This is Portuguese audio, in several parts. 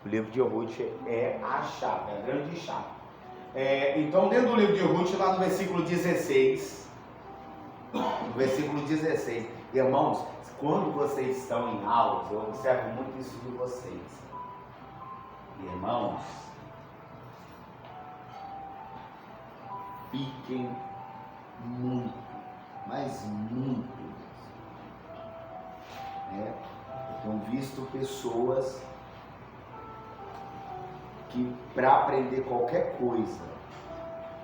O livro de Ruth é a chave, é a grande chave. Então, dentro do livro de Ruth, lá no versículo 16, irmãos, quando vocês estão em aulas, eu observo muito isso de vocês. Irmãos, fiquem muito, mas muito. Eu tenho visto pessoas que para aprender qualquer coisa,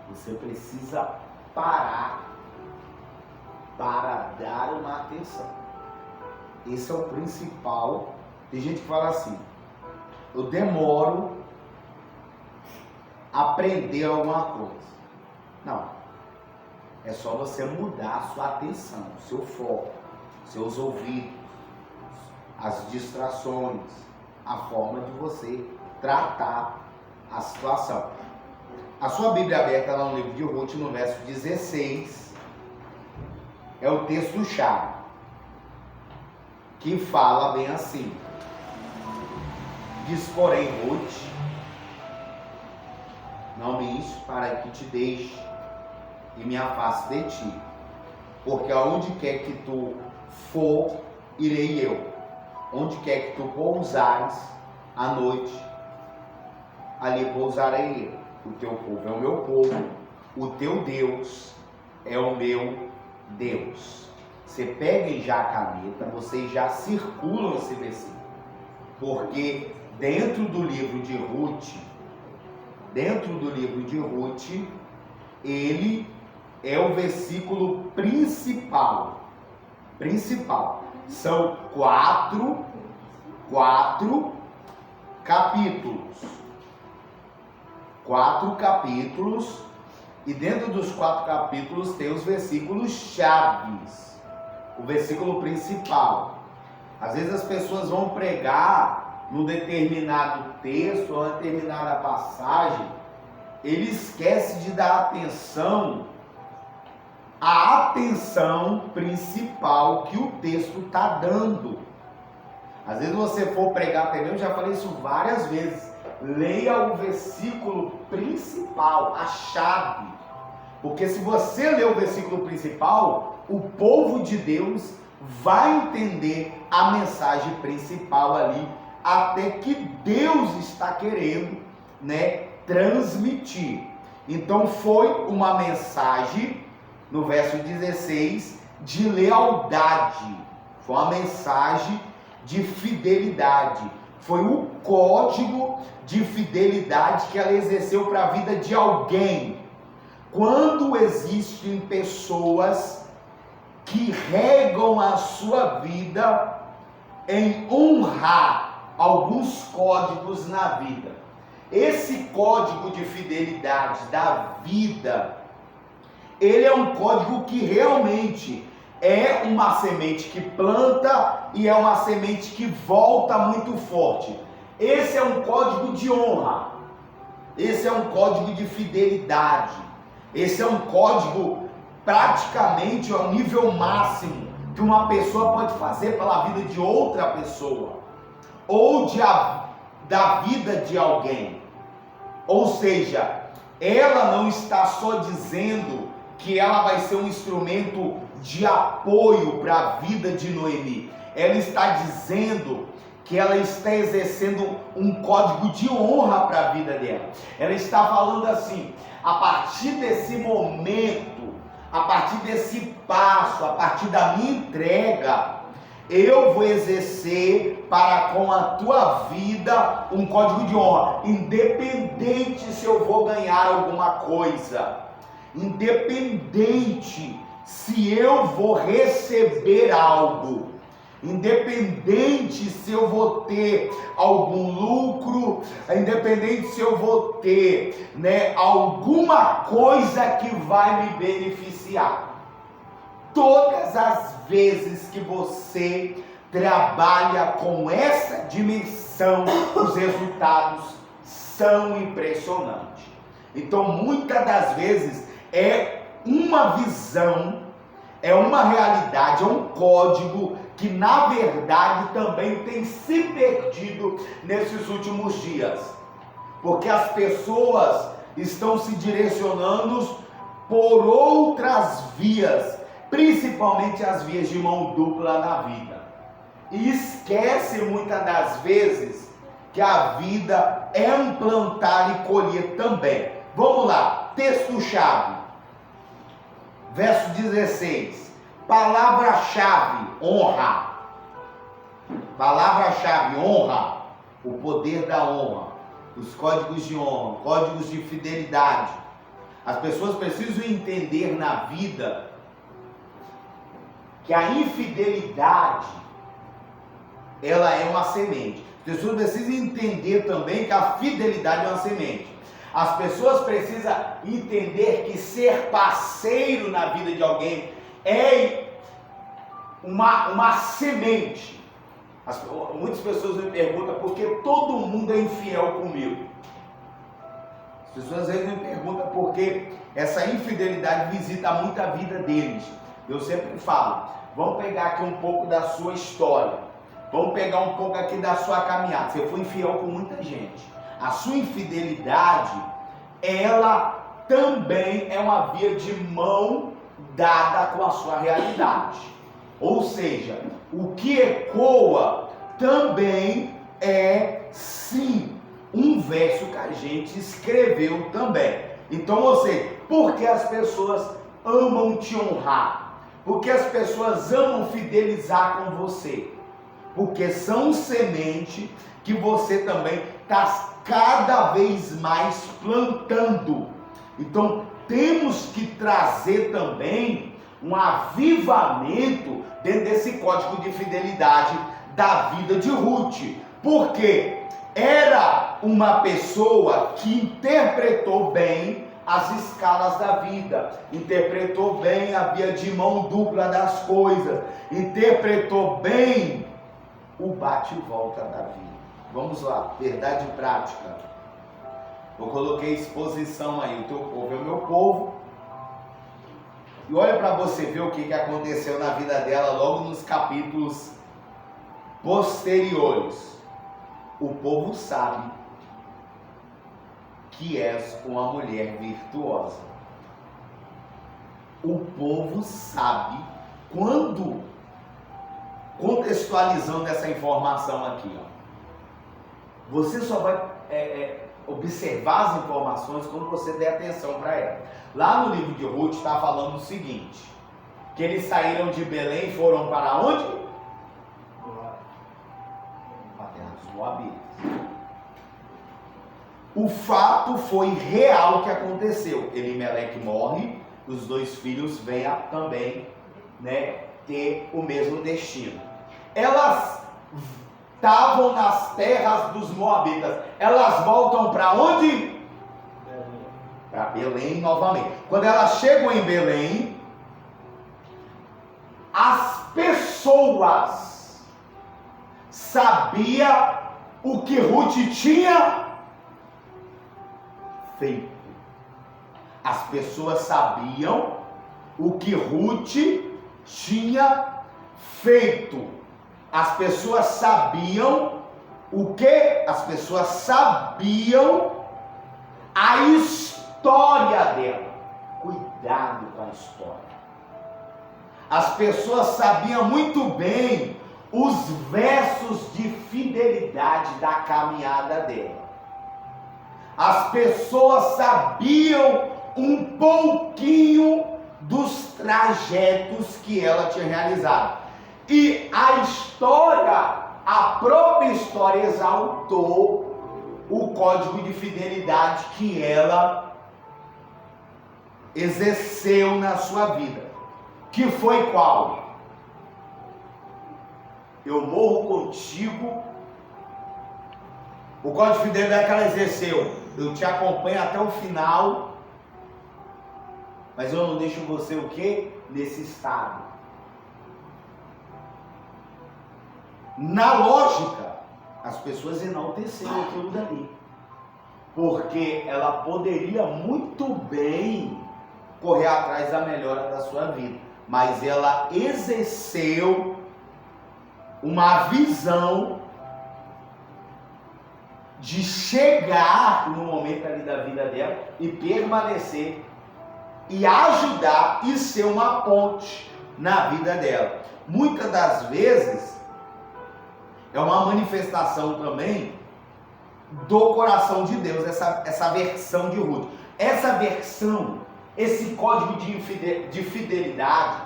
você precisa parar para dar uma atenção. Esse é o principal. Tem gente que fala assim, eu demoro a aprender alguma coisa. Não, é só você mudar a sua atenção, o seu foco, seus ouvidos, as distrações, a forma de você tratar a situação. A sua Bíblia aberta lá no livro de Ruth, no verso 16, é o texto-chave, que fala bem assim. Diz, porém, Ruth, não me enche para que te deixe e me afaste de ti, porque aonde quer que tu for, irei eu. Onde quer que tu pousares à noite, ali pousarei eu. O teu povo é o meu povo, o teu Deus é o meu Deus. Você peguem já a caneta, vocês já circulam esse versículo, porque dentro do livro de Ruth, ele é o versículo principal. São quatro capítulos. 4 capítulos, e dentro dos 4 capítulos tem os versículos chaves. O versículo principal. Às vezes as pessoas vão pregar num determinado texto ou uma determinada passagem, ele esquece de dar atenção à atenção principal que o texto está dando. Às vezes você for pregar também, eu já falei isso várias vezes, leia o versículo principal, a chave. Porque se você ler o versículo principal, o povo de Deus vai entender a mensagem principal ali, até que Deus está querendo, transmitir. Então foi uma mensagem, no verso 16, de lealdade. Foi uma mensagem de fidelidade. Foi o código de fidelidade que ela exerceu para a vida de alguém. Quando existem pessoas que regam a sua vida em honrar alguns códigos na vida. Esse código de fidelidade da vida, ele é um código que realmente é uma semente que planta e é uma semente que volta muito forte. Esse é um código de honra. Esse é um código de fidelidade. Esse é um código praticamente ao nível máximo que uma pessoa pode fazer pela vida de outra pessoa ou da vida de alguém. Ou seja, ela não está só dizendo que ela vai ser um instrumento de apoio para a vida de Noemi. Ela está dizendo que ela está exercendo um código de honra para a vida dela. Ela está falando assim, a partir desse momento, a partir desse passo, a partir da minha entrega, eu vou exercer para com a tua vida um código de honra, independente se eu vou ganhar alguma coisa, independente se eu vou receber algo, independente se eu vou ter algum lucro, independente se eu vou ter, alguma coisa que vai me beneficiar. Todas as vezes que você trabalha com essa dimensão, os resultados são impressionantes. Então, muitas das vezes é uma visão, é uma realidade, é um código que na verdade também tem se perdido nesses últimos dias, porque as pessoas estão se direcionando por outras vias, principalmente as vias de mão dupla na vida, e esquece muitas das vezes que a vida é um plantar e colher também. Vamos lá, texto-chave, verso 16, palavra-chave, honra. Palavra-chave, honra, o poder da honra, os códigos de honra, códigos de fidelidade. As pessoas precisam entender na vida que a infidelidade, ela é uma semente. As pessoas precisam entender também que a fidelidade é uma semente. As pessoas precisam entender que ser parceiro na vida de alguém é uma semente. Muitas pessoas me perguntam por que todo mundo é infiel comigo. As pessoas às vezes me perguntam por que essa infidelidade visita muito a vida deles. Eu sempre falo, vamos pegar aqui um pouco da sua história, vamos pegar um pouco aqui da sua caminhada. Você foi infiel com muita gente. A sua infidelidade, ela também é uma via de mão dada com a sua realidade. Ou seja, o que ecoa também é, sim, um verso que a gente escreveu também. Então, você, por que as pessoas amam te honrar? Porque as pessoas amam fidelizar com você? Porque são semente que você também está cada vez mais plantando. Então, temos que trazer também um avivamento dentro desse código de fidelidade da vida de Ruth. Porque era uma pessoa que interpretou bem as escalas da vida, interpretou bem a via de mão dupla das coisas, interpretou bem o bate e volta da vida. Vamos lá, verdade prática. Eu coloquei exposição aí, o teu povo é o meu povo. E olha para você ver o que aconteceu na vida dela logo nos capítulos posteriores. O povo sabe que és uma mulher virtuosa. O povo sabe, quando, contextualizando essa informação aqui, ó, você só vai observar as informações quando você der atenção para elas. Lá no livro de Ruth está falando o seguinte, que eles saíram de Belém e foram para onde? Para a terra dos Moabitas. O fato foi real que aconteceu. Elimeleque morre, os dois filhos vêm também, ter o mesmo destino. Elas estavam nas terras dos Moabitas. Elas voltam para onde? Para Belém novamente. Quando elas chegam em Belém, as pessoas sabiam o que Ruth tinha feito. As pessoas sabiam o que Ruth tinha feito. As pessoas sabiam o que? As pessoas sabiam a história dela. Cuidado com a história. As pessoas sabiam muito bem os versos de fidelidade da caminhada dela. As pessoas sabiam um pouquinho dos trajetos que ela tinha realizado. E a história, a própria história exaltou o código de fidelidade que ela exerceu na sua vida. Que foi qual? Eu morro contigo. O código de fidelidade que ela exerceu, eu te acompanho até o final, mas eu não deixo você o quê? Nesse estado. Na lógica, as pessoas enalteceram aquilo dali, porque ela poderia muito bem correr atrás da melhora da sua vida, mas ela exerceu uma visão de chegar no momento ali da vida dela e permanecer e ajudar e ser uma ponte na vida dela. Muitas das vezes é uma manifestação também do coração de Deus, essa versão de Ruth. Essa versão, esse código de fidelidade,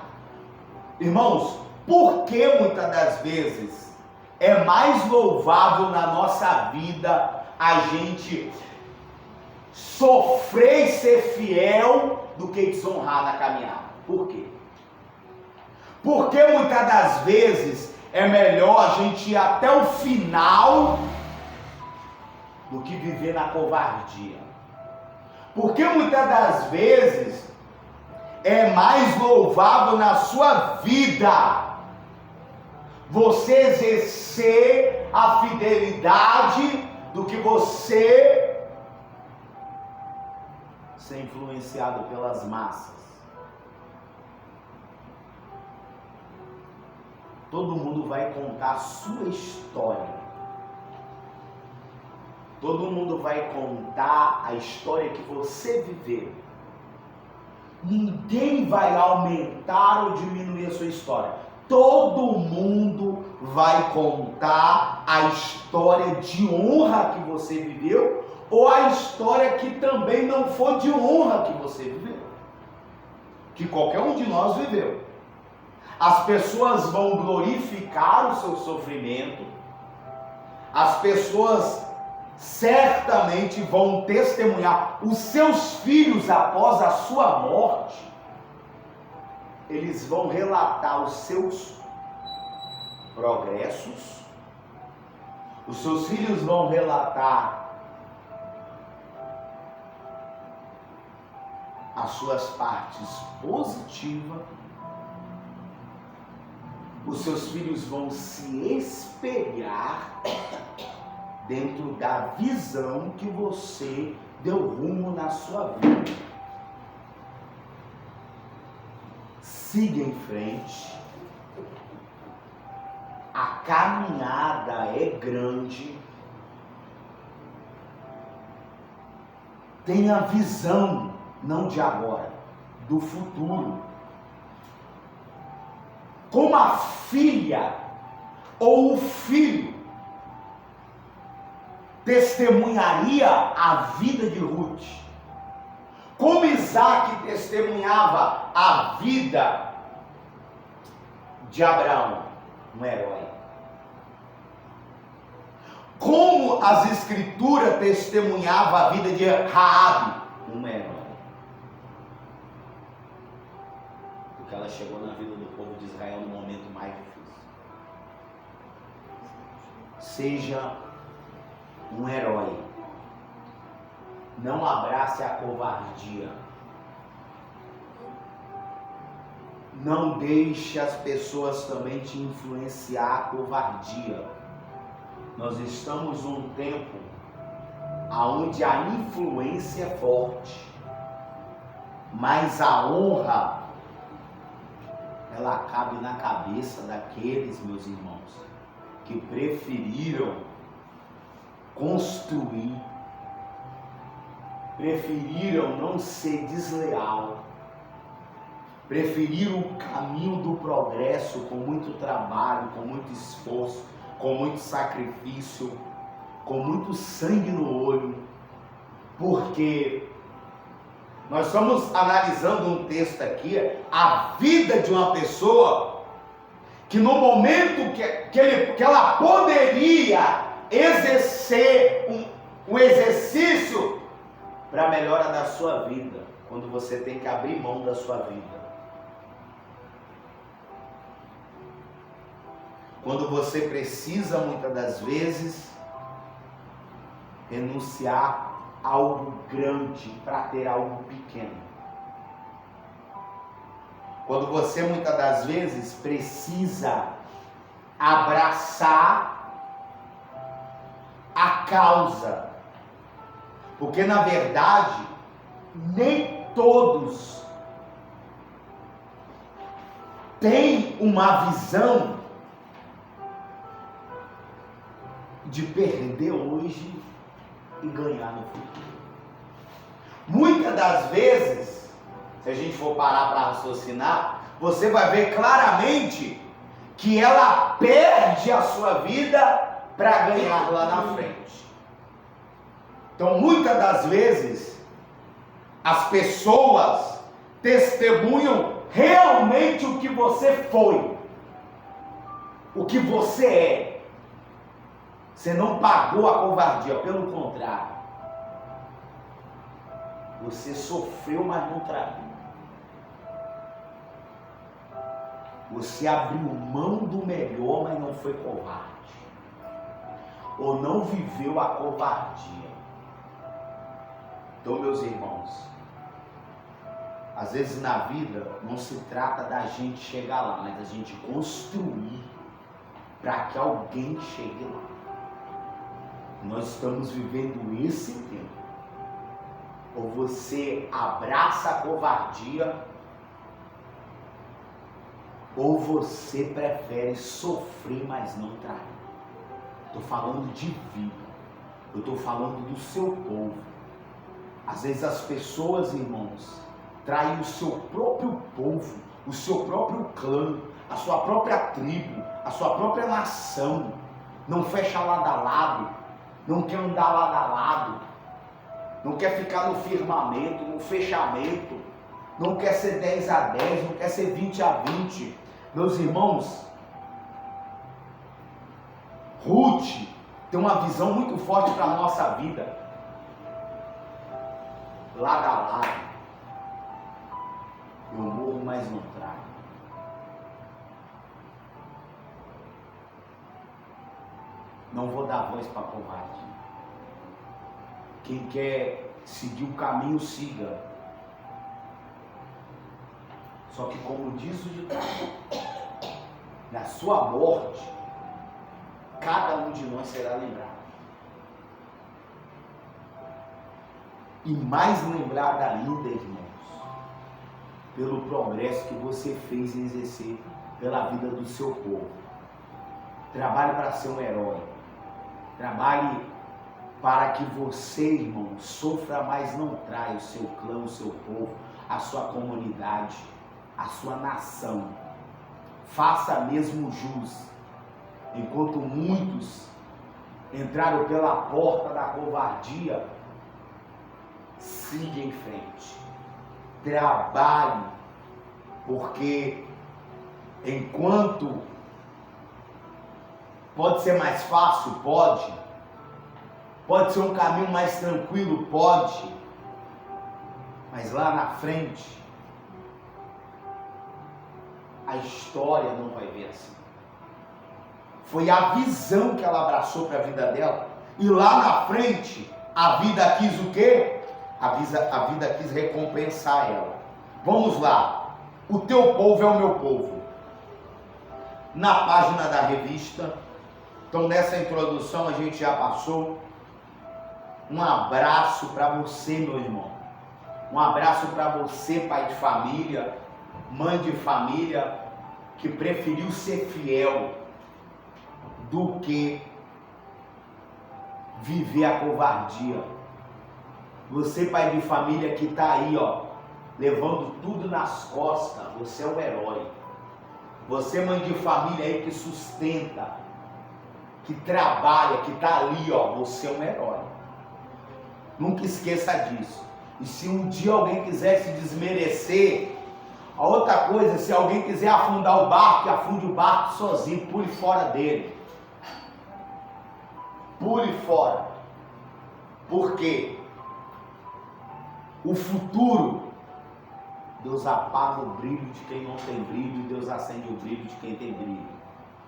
irmãos, por que muitas das vezes é mais louvável na nossa vida a gente sofrer e ser fiel do que desonrar na caminhada? Por quê? Porque muitas das vezes é melhor a gente ir até o final do que viver na covardia. Porque muitas das vezes é mais louvável na sua vida você exercer a fidelidade do que você ser influenciado pelas massas. Todo mundo vai contar a sua história. Todo mundo vai contar a história que você viveu. Ninguém vai aumentar ou diminuir a sua história. Todo mundo vai contar a história de honra que você viveu ou a história que também não foi de honra que você viveu. Que qualquer um de nós viveu. As pessoas vão glorificar o seu sofrimento. As pessoas certamente vão testemunhar. Os seus filhos, após a sua morte, eles vão relatar os seus progressos. Os seus filhos vão relatar as suas partes positivas. Os seus filhos vão se espelhar dentro da visão que você deu rumo na sua vida. Siga em frente. A caminhada é grande. Tenha visão, não de agora, do futuro. Como a filha ou o filho testemunharia a vida de Ruth, como Isaac testemunhava a vida de Abraão, um herói. Como as escrituras testemunhavam a vida de Raabe, um herói. Porque ela chegou na vida do povo de Israel no momento mais difícil. Seja um herói. Não abrace a covardia. Não deixe as pessoas também te influenciar a covardia. Nós estamos num tempo onde a influência é forte, mas a honra, ela cabe na cabeça daqueles, meus irmãos, que preferiram construir, preferiram não ser desleal, preferiram o caminho do progresso com muito trabalho, com muito esforço, com muito sacrifício, com muito sangue no olho, porque nós estamos analisando um texto aqui, a vida de uma pessoa que no momento que ela poderia exercer um exercício para a melhora da sua vida, quando você tem que abrir mão da sua vida. Quando você precisa, muitas das vezes, renunciar a algo grande para ter algo pequeno. Quando você, muitas das vezes, precisa abraçar a causa. Porque, na verdade, nem todos têm uma visão de perder hoje e ganhar no futuro. Muitas das vezes, se a gente for parar para raciocinar, você vai ver claramente que ela perde a sua vida para ganhar lá na frente. Então, muitas das vezes, as pessoas testemunham realmente o que você foi, o que você é. Você não pagou a covardia, pelo contrário. Você sofreu, mas não traiu. Você abriu mão do melhor, mas não foi covarde. Ou não viveu a covardia. Então, meus irmãos, às vezes na vida não se trata da gente chegar lá, mas da gente construir para que alguém chegue lá. Nós estamos vivendo esse tempo. Ou você abraça a covardia, ou você prefere sofrer, mas não trair. Estou falando de vida. Eu estou falando do seu povo. Às vezes as pessoas, irmãos, traem o seu próprio povo, o seu próprio clã, a sua própria tribo, a sua própria nação. Não fecha lado a lado, não quer andar lado a lado, não quer ficar no firmamento, no fechamento, não quer ser 10 a 10, não quer ser 20 a 20. Meus irmãos, Ruth tem uma visão muito forte para a nossa vida. Lado a lado, eu morro, mas não traio. Não vou dar voz para covarde. Quem quer seguir o caminho, siga. Só que, como diz o ditado, na sua morte, cada um de nós será lembrado. E mais lembrado ainda, irmãos, pelo progresso que você fez em exercer pela vida do seu povo. Trabalhe para ser um herói. Trabalhe para que você, irmão, sofra, mas não traia o seu clã, o seu povo, a sua comunidade, a sua nação. Faça mesmo jus. Enquanto muitos entraram pela porta da covardia, siga em frente. Trabalhe, porque enquanto pode ser mais fácil, pode ser um caminho mais tranquilo, pode, mas lá na frente a história não vai ver assim. Foi a visão que ela abraçou para a vida dela, e lá na frente a vida quis o quê? A vida quis recompensar ela. Vamos lá. O teu povo é o meu povo. Na página da revista. Então, nessa introdução a gente já passou. Um abraço para você, meu irmão. Um abraço para você, pai de família, mãe de família, que preferiu ser fiel do que viver a covardia. Você, pai de família, que está aí, ó, levando tudo nas costas, você é um herói. Você, mãe de família aí que sustenta, que trabalha, que está ali, ó, você é um herói. Nunca esqueça disso. E se um dia alguém quiser se desmerecer, a outra coisa, se alguém quiser afundar o barco, afunde o barco sozinho, pule fora dele. Pule fora. Por quê? O futuro, Deus apaga o brilho de quem não tem brilho, Deus acende o brilho de quem tem brilho.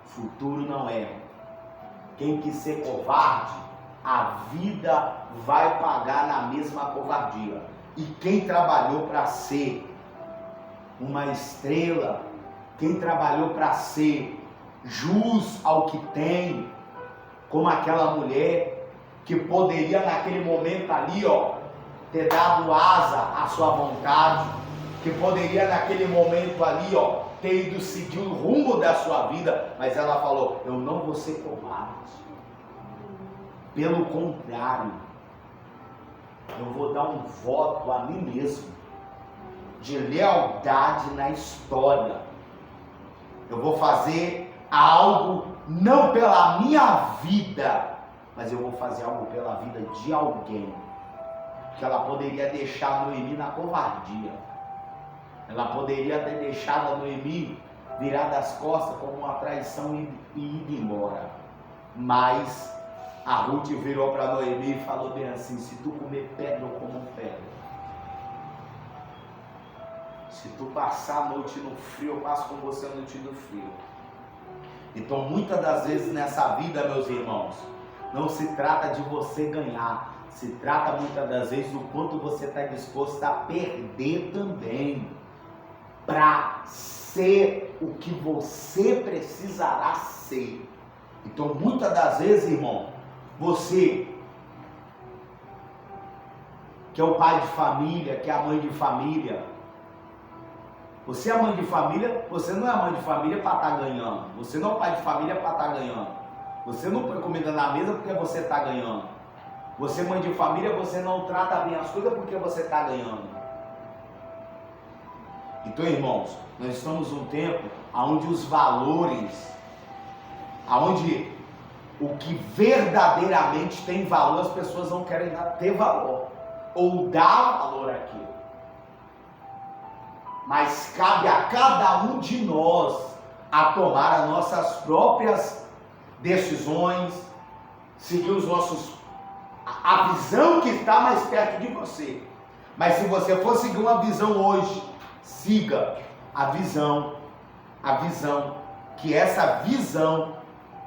Futuro não é. Quem quis ser covarde, a vida vai pagar na mesma covardia. E quem trabalhou para ser uma estrela, quem trabalhou para ser jus ao que tem, como aquela mulher que poderia naquele momento ali, ó, ter dado asa à sua vontade, que poderia naquele momento ali, ó, ter ido seguir o rumo da sua vida, mas ela falou: eu não vou ser covarde. Pelo contrário, eu vou dar um voto a mim mesmo de lealdade na história. Eu vou fazer algo não pela minha vida, mas eu vou fazer algo pela vida de alguém. Que ela poderia deixar Noemi na covardia. Ela poderia ter deixado a Noemi virada as costas como uma traição e ido embora. Mas a Ruth virou para Noemi e falou bem assim: se tu comer pedra, eu como pedra. Se tu passar a noite no frio, eu passo com você a noite no frio. Então, muitas das vezes nessa vida, meus irmãos, não se trata de você ganhar. Se trata muitas das vezes do quanto você está disposto a perder também. Para ser o que você precisará ser. Então, muitas das vezes, irmão, você que é o pai de família, que é a mãe de família, você é a mãe de família, você não é a mãe de família para estar ganhando. Você não é o pai de família para estar ganhando. Você não põe comida na mesa porque você está ganhando. Você, mãe de família, você não trata bem as coisas porque você está ganhando. Então, irmãos, nós estamos num tempo onde os valores, onde o que verdadeiramente tem valor, as pessoas não querem ter valor, ou dar valor àquilo. Mas cabe a cada um de nós a tomar as nossas próprias decisões, seguir a visão que está mais perto de você. Mas se você for seguir uma visão hoje, siga a visão, que essa visão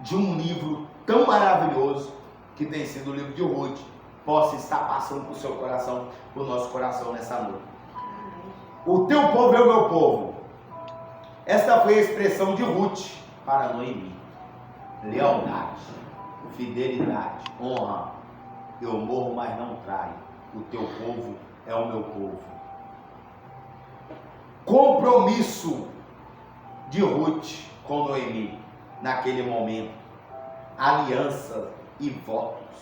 de um livro tão maravilhoso que tem sido o livro de Ruth, possa estar passando para o seu coração, para o nosso coração nessa noite. O teu povo é o meu povo. Esta foi a expressão de Ruth para Noemi. Lealdade, fidelidade, honra. Eu morro, mas não traio. O teu povo é o meu povo. Compromisso de Ruth com Noemi naquele momento. Aliança e votos.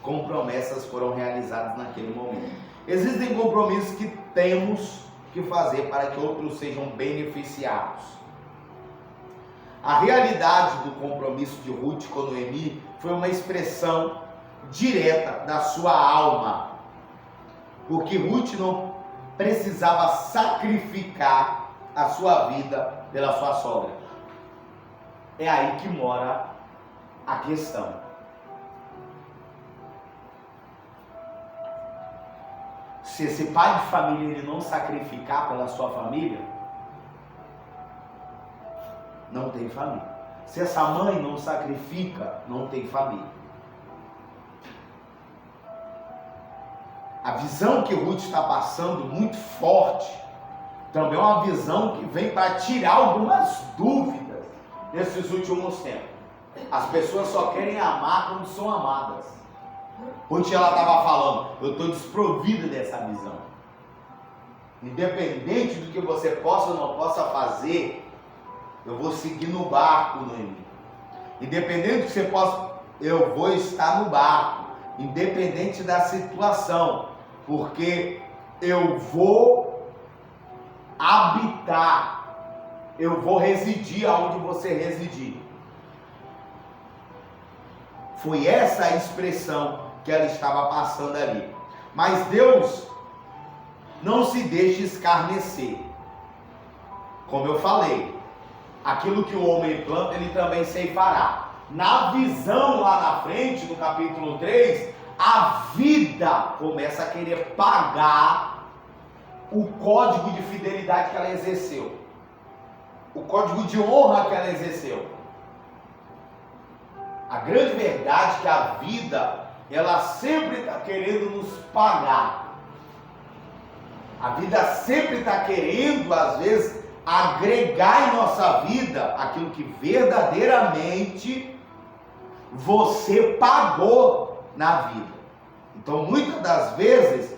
Com promessas foram realizadas naquele momento. Existem compromissos que temos que fazer para que outros sejam beneficiados. A realidade do compromisso de Ruth com Noemi foi uma expressão direta da sua alma, porque Ruth não precisava sacrificar a sua vida pela sua sogra. É aí que mora a questão. Se esse pai de família ele não sacrificar pela sua família, não tem família. Se essa mãe não sacrifica, não tem família. A visão que Ruth está passando, muito forte, também é uma visão que vem para tirar algumas dúvidas nesses últimos tempos. As pessoas só querem amar quando são amadas. Ruth ela estava falando, eu estou desprovida dessa visão. Independente do que você possa ou não possa fazer, eu vou seguir no barco, Noemi. Independente do que você possa, eu vou estar no barco. Independente da situação, porque eu vou habitar, eu vou residir aonde você residir. Foi essa a expressão que ela estava passando ali. Mas Deus não se deixa escarnecer. Como eu falei, aquilo que o homem planta, ele também ceifará. Na visão lá na frente, no capítulo 3, a vida começa a querer pagar o código de fidelidade que ela exerceu. O código de honra que ela exerceu. A grande verdade é que a vida, ela sempre está querendo nos pagar. A vida sempre está querendo, às vezes, agregar em nossa vida aquilo que verdadeiramente você pagou na vida. Então, muitas das vezes,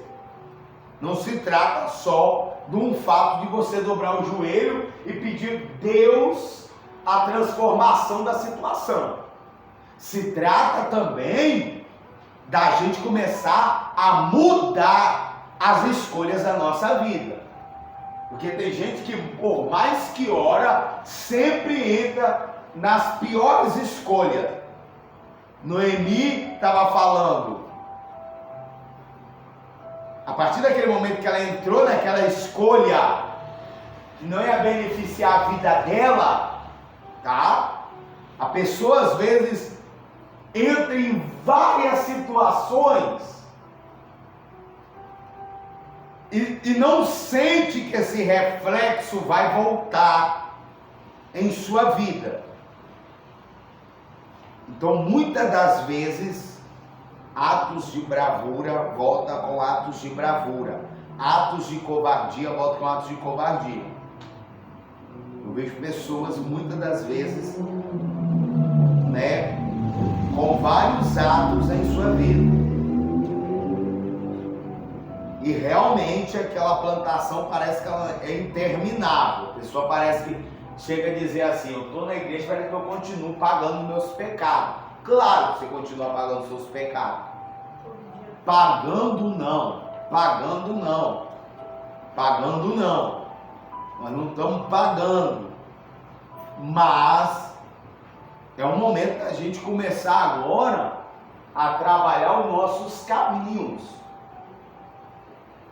não se trata só de um fato de você dobrar o joelho e pedir a Deus a transformação da situação. Se trata também da gente começar a mudar as escolhas da nossa vida. Porque tem gente que, por mais que ora, sempre entra nas piores escolhas. Noemi estava falando, a partir daquele momento que ela entrou naquela escolha que não ia beneficiar a vida dela, tá? A pessoa às vezes entra em várias situações e não sente que esse reflexo vai voltar em sua vida. Então, muitas das vezes, atos de bravura voltam com atos de bravura, atos de covardia voltam com atos de covardia. Eu vejo pessoas, muitas das vezes, com vários atos em sua vida. E realmente aquela plantação parece que ela é interminável. A pessoa parece que chega a dizer assim, eu estou na igreja, parece que eu continuo pagando meus pecados. Claro que você continua pagando seus pecados. Pagando não. Nós não estamos pagando. Mas é um momento da gente começar agora a trabalhar os nossos caminhos.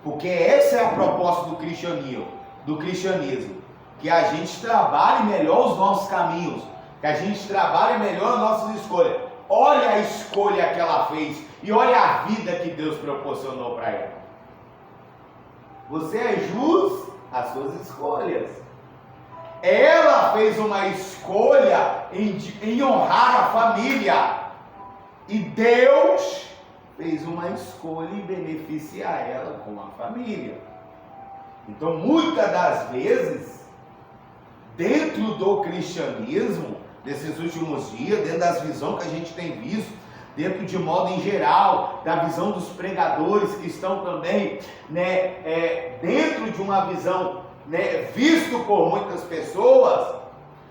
Porque essa é a proposta do cristianismo. Que a gente trabalhe melhor os nossos caminhos. Que a gente trabalhe melhor as nossas escolhas. Olha a escolha que ela fez. E olha a vida que Deus proporcionou para ela. Você é justo às suas escolhas. Ela fez uma escolha em honrar a família. E Deus fez uma escolha em beneficiar ela com a família. Então, muitas das vezes, dentro do cristianismo, nesses últimos dias, dentro das visões que a gente tem visto, dentro de modo em geral, da visão dos pregadores que estão também, dentro de uma visão, visto por muitas pessoas,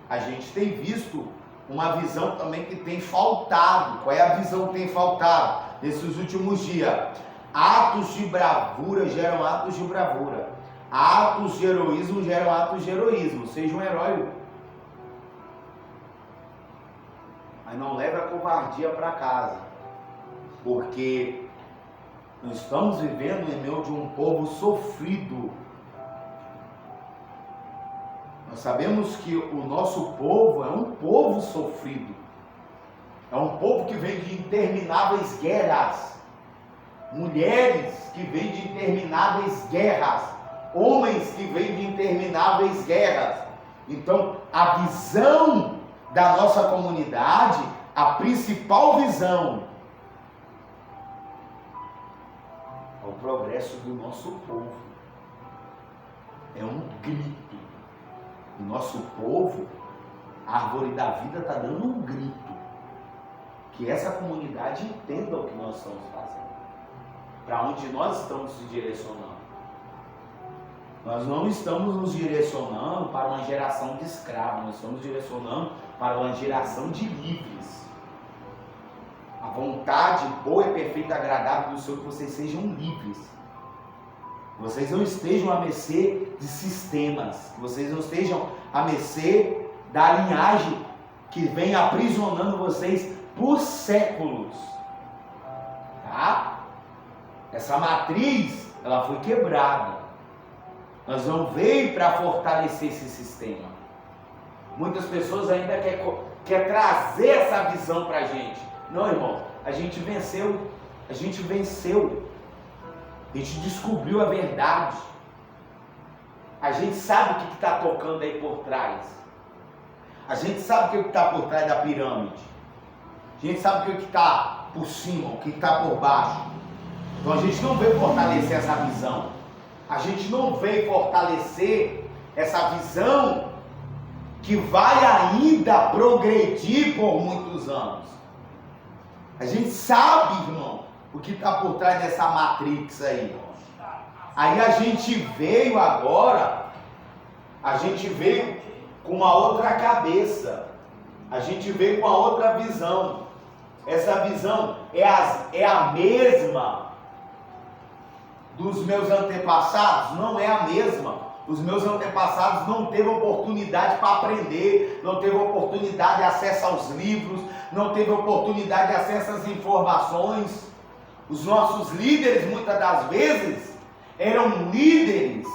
a gente tem visto uma visão também que tem faltado. Qual é a visão que tem faltado nesses últimos dias? Atos de bravura geram atos de bravura. Atos de heroísmo geram atos de heroísmo. Seja um herói. Mas não leve a covardia para casa. Porque nós estamos vivendo em meio de um povo sofrido. Nós sabemos que o nosso povo é um povo sofrido. É um povo que vem de intermináveis guerras. Mulheres que vêm de intermináveis guerras. Homens que vêm de intermináveis guerras. Então, a visão da nossa comunidade, a principal visão, é o progresso do nosso povo. É um grito. O nosso povo, a árvore da vida está dando um grito. Que essa comunidade entenda o que nós estamos fazendo. Para onde nós estamos se direcionando. Nós não estamos nos direcionando para uma geração de escravos. Nós estamos direcionando para uma geração de livres. A vontade boa e perfeita e agradável do Senhor é que vocês sejam livres. Vocês não estejam a mercê de sistemas. Vocês não estejam a mercê da linhagem que vem aprisionando vocês por séculos. Tá? Essa matriz, ela foi quebrada. Nós não veio para fortalecer esse sistema. Muitas pessoas ainda quer trazer essa visão para a gente. Não, irmão, a gente venceu. A gente descobriu a verdade. A gente sabe o que está tocando aí por trás. A gente sabe o que está por trás da pirâmide. A gente sabe o que está por cima, o que está por baixo. Então a gente não veio fortalecer essa visão. A gente não veio fortalecer essa visão que vai ainda progredir por muitos anos. A gente sabe, irmão, o que está por trás dessa matrix aí. Aí a gente veio agora, com uma outra cabeça. A gente veio com a outra visão. Essa visão é a mesma dos meus antepassados? Não é a mesma. Os meus antepassados não teve oportunidade para aprender, não teve oportunidade de acesso aos livros, não teve oportunidade de acesso às informações. Os nossos líderes, muitas das vezes, eram líderes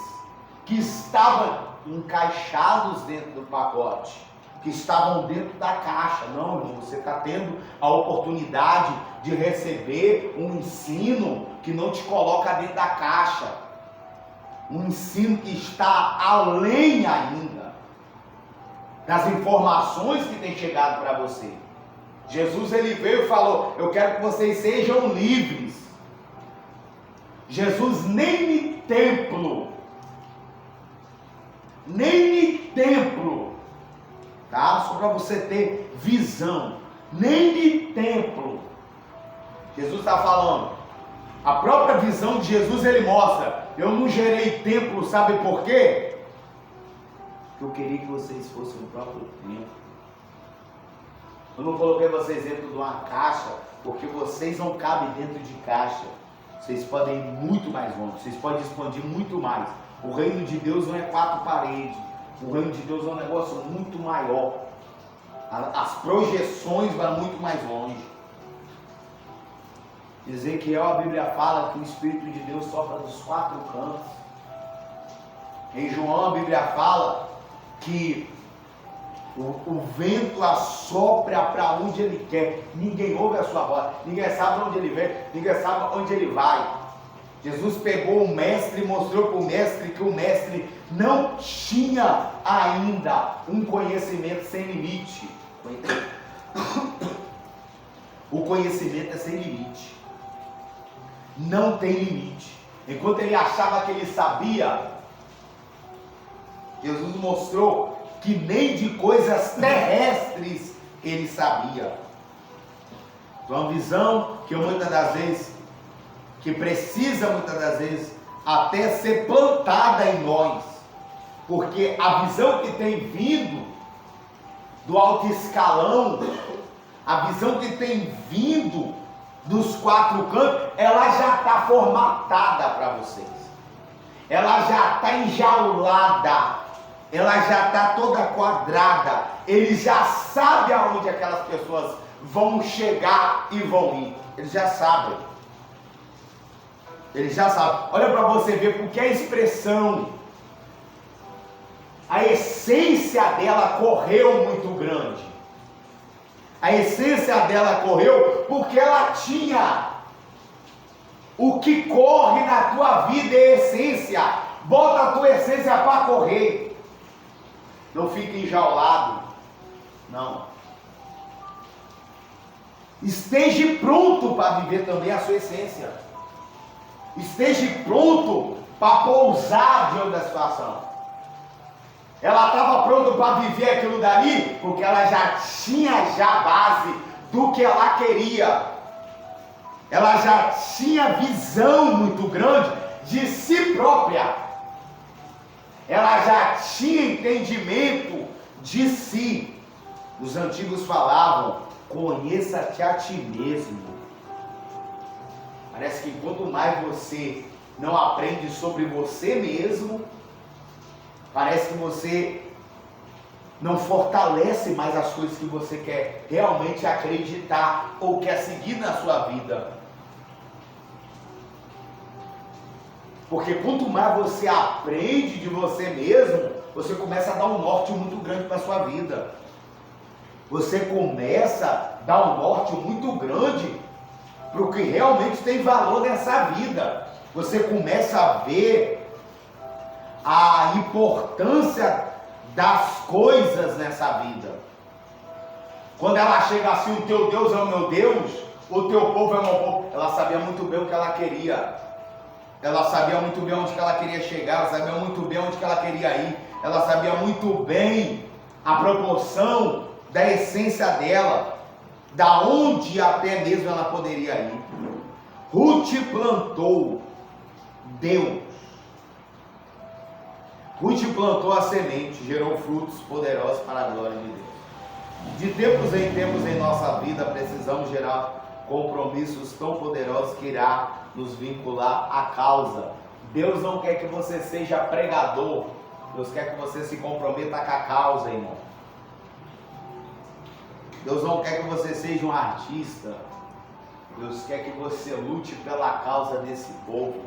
que estavam encaixados dentro do pacote, que estavam dentro da caixa. Não, irmão, você está tendo a oportunidade de receber um ensino que não te coloca dentro da caixa. Um ensino que está além ainda das informações que tem chegado para você. Jesus, ele veio e falou: eu quero que vocês sejam livres. Jesus nem no templo, tá? Só para você ter visão, nem no templo. Jesus está falando, a própria visão de Jesus ele mostra: eu não gerei templo, sabe por quê? Porque eu queria que vocês fossem o próprio templo. Eu não coloquei vocês dentro de uma caixa, porque vocês não cabem dentro de caixa. Vocês podem ir muito mais longe, vocês podem expandir muito mais. O reino de Deus não é 4 paredes. O reino de Deus é um negócio muito maior. As projeções vão muito mais longe. Ezequiel, a Bíblia fala que o Espírito de Deus sopra dos 4 cantos. Em João, a Bíblia fala que o vento assopra para onde ele quer. Ninguém ouve a sua voz, ninguém sabe onde ele vem, ninguém sabe onde ele vai. Jesus pegou o mestre e mostrou para o mestre que o mestre não tinha ainda um conhecimento sem limite. O conhecimento é sem limite. Não tem limite. Enquanto ele achava que ele sabia, Jesus mostrou que nem de coisas terrestres ele sabia. Então, uma visão que muitas das vezes, que precisa muitas das vezes até ser plantada em nós, porque a visão que tem vindo do alto escalão, a visão que tem vindo dos 4 cantos, ela já está formatada para vocês, ela já está enjaulada, ela já está toda quadrada. Ele já sabe aonde aquelas pessoas vão chegar e vão ir. Ele já sabe. Ele já sabe. Olha para você ver, porque a expressão, a essência dela correu muito grande. A essência dela correu porque ela tinha o que corre na tua vida é essência. Bota a tua essência para correr. Não fique enjaulado. Não. Esteja pronto para viver também a sua essência. Esteja pronto para pousar diante da situação. Ela estava pronta para viver aquilo dali, porque ela já tinha a base do que ela queria. Ela já tinha visão muito grande de si própria. Ela já tinha entendimento de si. Os antigos falavam: conheça-te a ti mesmo. Parece que quanto mais você não aprende sobre você mesmo, parece que você não fortalece mais as coisas que você quer realmente acreditar ou quer seguir na sua vida. Porque quanto mais você aprende de você mesmo, você começa a dar um norte muito grande para a sua vida. Você começa a dar um norte muito grande para o que realmente tem valor nessa vida. Você começa a ver a importância das coisas nessa vida. Quando ela chega assim: o teu Deus é o meu Deus, o teu povo é o meu povo. Ela sabia muito bem o que ela queria. Ela sabia muito bem onde que ela queria chegar, ela sabia muito bem onde que ela queria ir, ela sabia muito bem a proporção da essência dela, da onde até mesmo ela poderia ir. Ruth plantou Deus. Ruth plantou a semente, gerou frutos poderosos para a glória de Deus. De tempos em tempos em nossa vida precisamos gerar compromissos tão poderosos que irá nos vincular à causa. Deus não quer que você seja pregador, Deus quer que você se comprometa com a causa, irmão. Deus não quer que você seja um artista, Deus quer que você lute pela causa desse povo.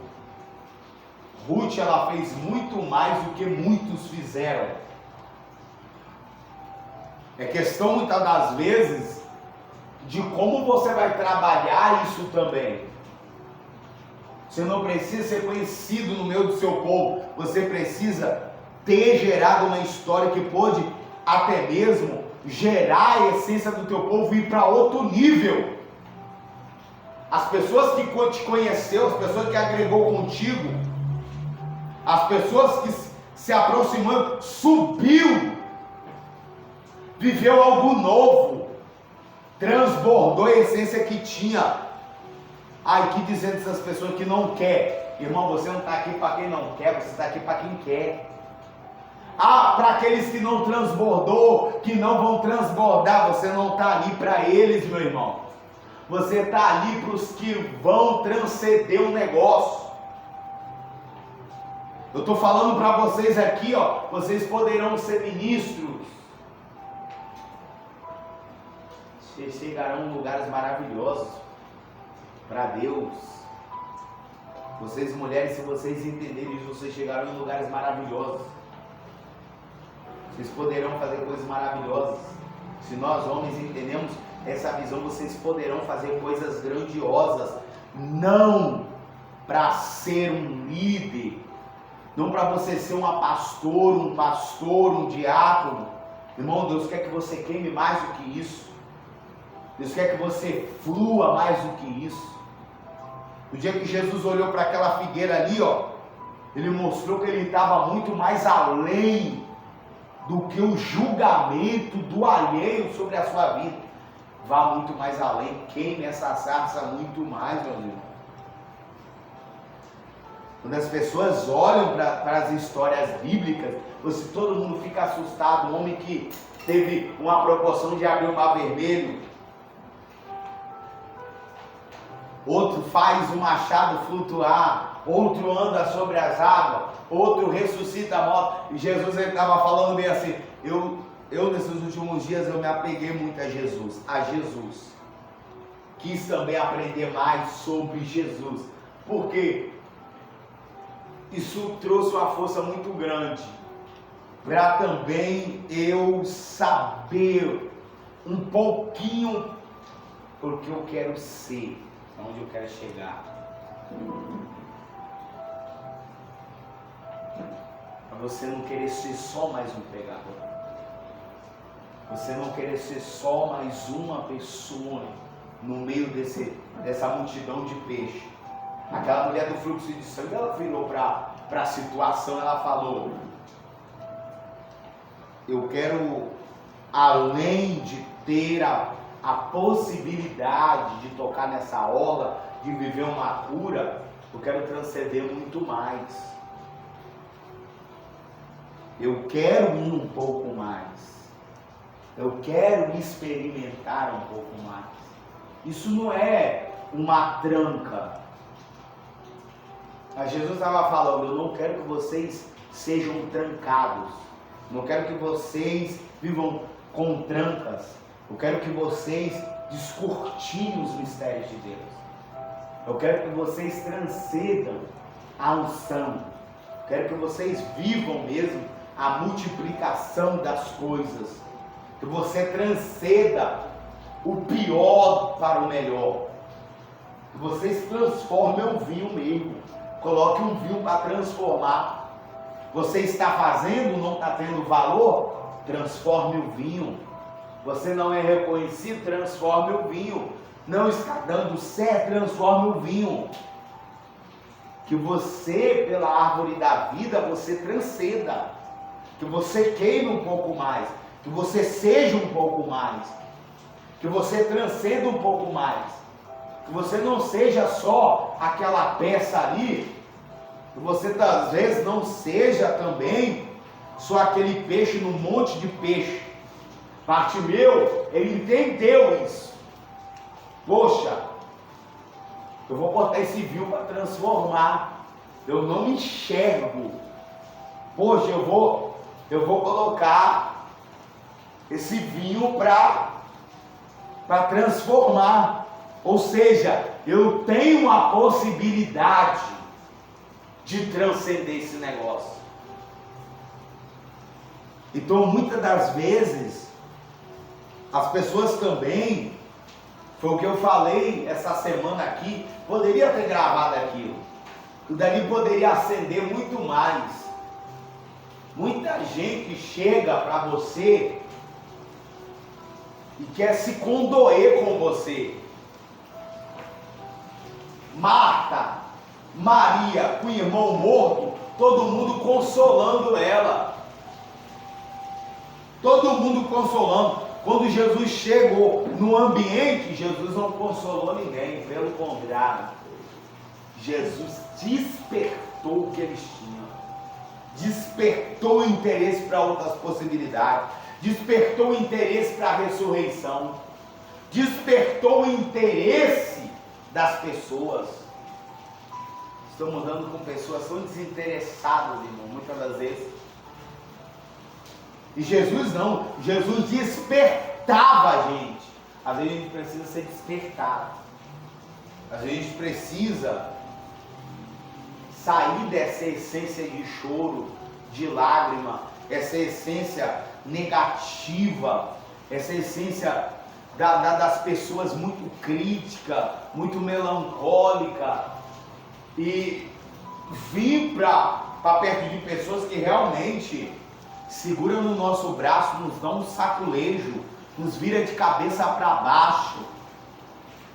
Ruth, ela fez muito mais do que muitos fizeram. É questão muitas das vezes de como você vai trabalhar isso também. Você não precisa ser conhecido no meio do seu povo, você precisa ter gerado uma história que pode até mesmo gerar a essência do teu povo e ir para outro nível. As pessoas que te conheceu, as pessoas que agregou contigo, as pessoas que se aproximou, subiu, viveu algo novo, transbordou a essência que tinha. Ai, que dizendo essas pessoas que não quer, irmão, você não está aqui para quem não quer, você está aqui para quem quer. Ah, para aqueles que não transbordou, que não vão transbordar, você não está ali para eles, meu irmão. Você está ali para os que vão transcender o negócio. Eu estou falando para vocês aqui, ó, vocês poderão ser ministros. Vocês chegarão em lugares maravilhosos para Deus. Vocês mulheres, se vocês entenderem isso, vocês chegarão em lugares maravilhosos. Vocês poderão fazer coisas maravilhosas. Se nós homens entendemos essa visão, vocês poderão fazer coisas grandiosas. Não para ser um líder, não para você ser uma pastor, um diácono. Irmão, Deus quer que você queime mais do que isso. Deus quer que você flua mais do que isso. No dia que Jesus olhou para aquela figueira ali, ó, ele mostrou que ele estava muito mais além do que o julgamento do alheio sobre a sua vida. Vá muito mais além, queime essa sarça muito mais, meu irmão. Quando as pessoas olham para as histórias bíblicas, todo mundo fica assustado. Um homem que teve uma proporção de abrir o mar vermelho, outro faz o machado flutuar, outro anda sobre as águas, outro ressuscita a morte. E Jesus estava falando bem assim, eu nesses últimos dias eu me apeguei muito a Jesus. Quis também aprender mais sobre Jesus, porque isso trouxe uma força muito grande, para também eu saber um pouquinho porque eu quero ser, onde eu quero chegar. Para você não querer ser só mais um pregador, você não querer ser só mais uma pessoa no meio dessa multidão de peixe. Aquela mulher do fluxo de sangue, ela virou para a situação, ela falou, eu quero, além de ter a possibilidade de tocar nessa orla, de viver uma cura, eu quero transcender muito mais. Eu quero ir um pouco mais. Eu quero experimentar um pouco mais. Isso não é uma tranca. Mas Jesus estava falando, eu não quero que vocês sejam trancados. Não quero que vocês vivam com trancas. Eu quero que vocês descortinem os mistérios de Deus. Eu quero que vocês transcendam a unção. Eu quero que vocês vivam mesmo a multiplicação das coisas. Que você transcenda o pior para o melhor. Que vocês transformem o vinho mesmo. Coloque um vinho para transformar. Você está fazendo, não está tendo valor? Transforme o vinho. Você não é reconhecido? Transforme o vinho. Não está dando certo? Transforme o vinho. Que você, pela árvore da vida, você transcenda. Que você queime um pouco mais. Que você seja um pouco mais. Que você transcenda um pouco mais. Que você não seja só aquela peça ali. Que você, às vezes, não seja também só aquele peixe no monte de peixe. Bartimeu, ele entendeu isso. Poxa, Eu vou botar esse vinho para transformar. Eu não me enxergo. Poxa, eu vou colocar esse vinho para transformar. Ou seja, eu tenho uma possibilidade de transcender esse negócio. Então, muitas das vezes, as pessoas também, foi o que eu falei essa semana aqui, poderia ter gravado aquilo. O dali poderia acender muito mais. Muita gente chega para você e quer se condoer com você. Marta, Maria, com o irmão morto, todo mundo consolando ela. Todo mundo consolando. Quando Jesus chegou no ambiente, Jesus não consolou ninguém, pelo contrário. Jesus despertou o que eles tinham. Despertou o interesse para outras possibilidades. Despertou o interesse para a ressurreição. Despertou o interesse das pessoas. Estamos andando com pessoas tão desinteressadas, irmão, muitas das vezes. E Jesus não, Jesus despertava a gente. Às vezes a gente precisa ser despertado. Às vezes a gente precisa sair dessa essência de choro, de lágrima, essa essência negativa, essa essência das pessoas muito crítica, muito melancólica, e vir para perto de pessoas que realmente segura no nosso braço, nos dá um saculejo, nos vira de cabeça para baixo,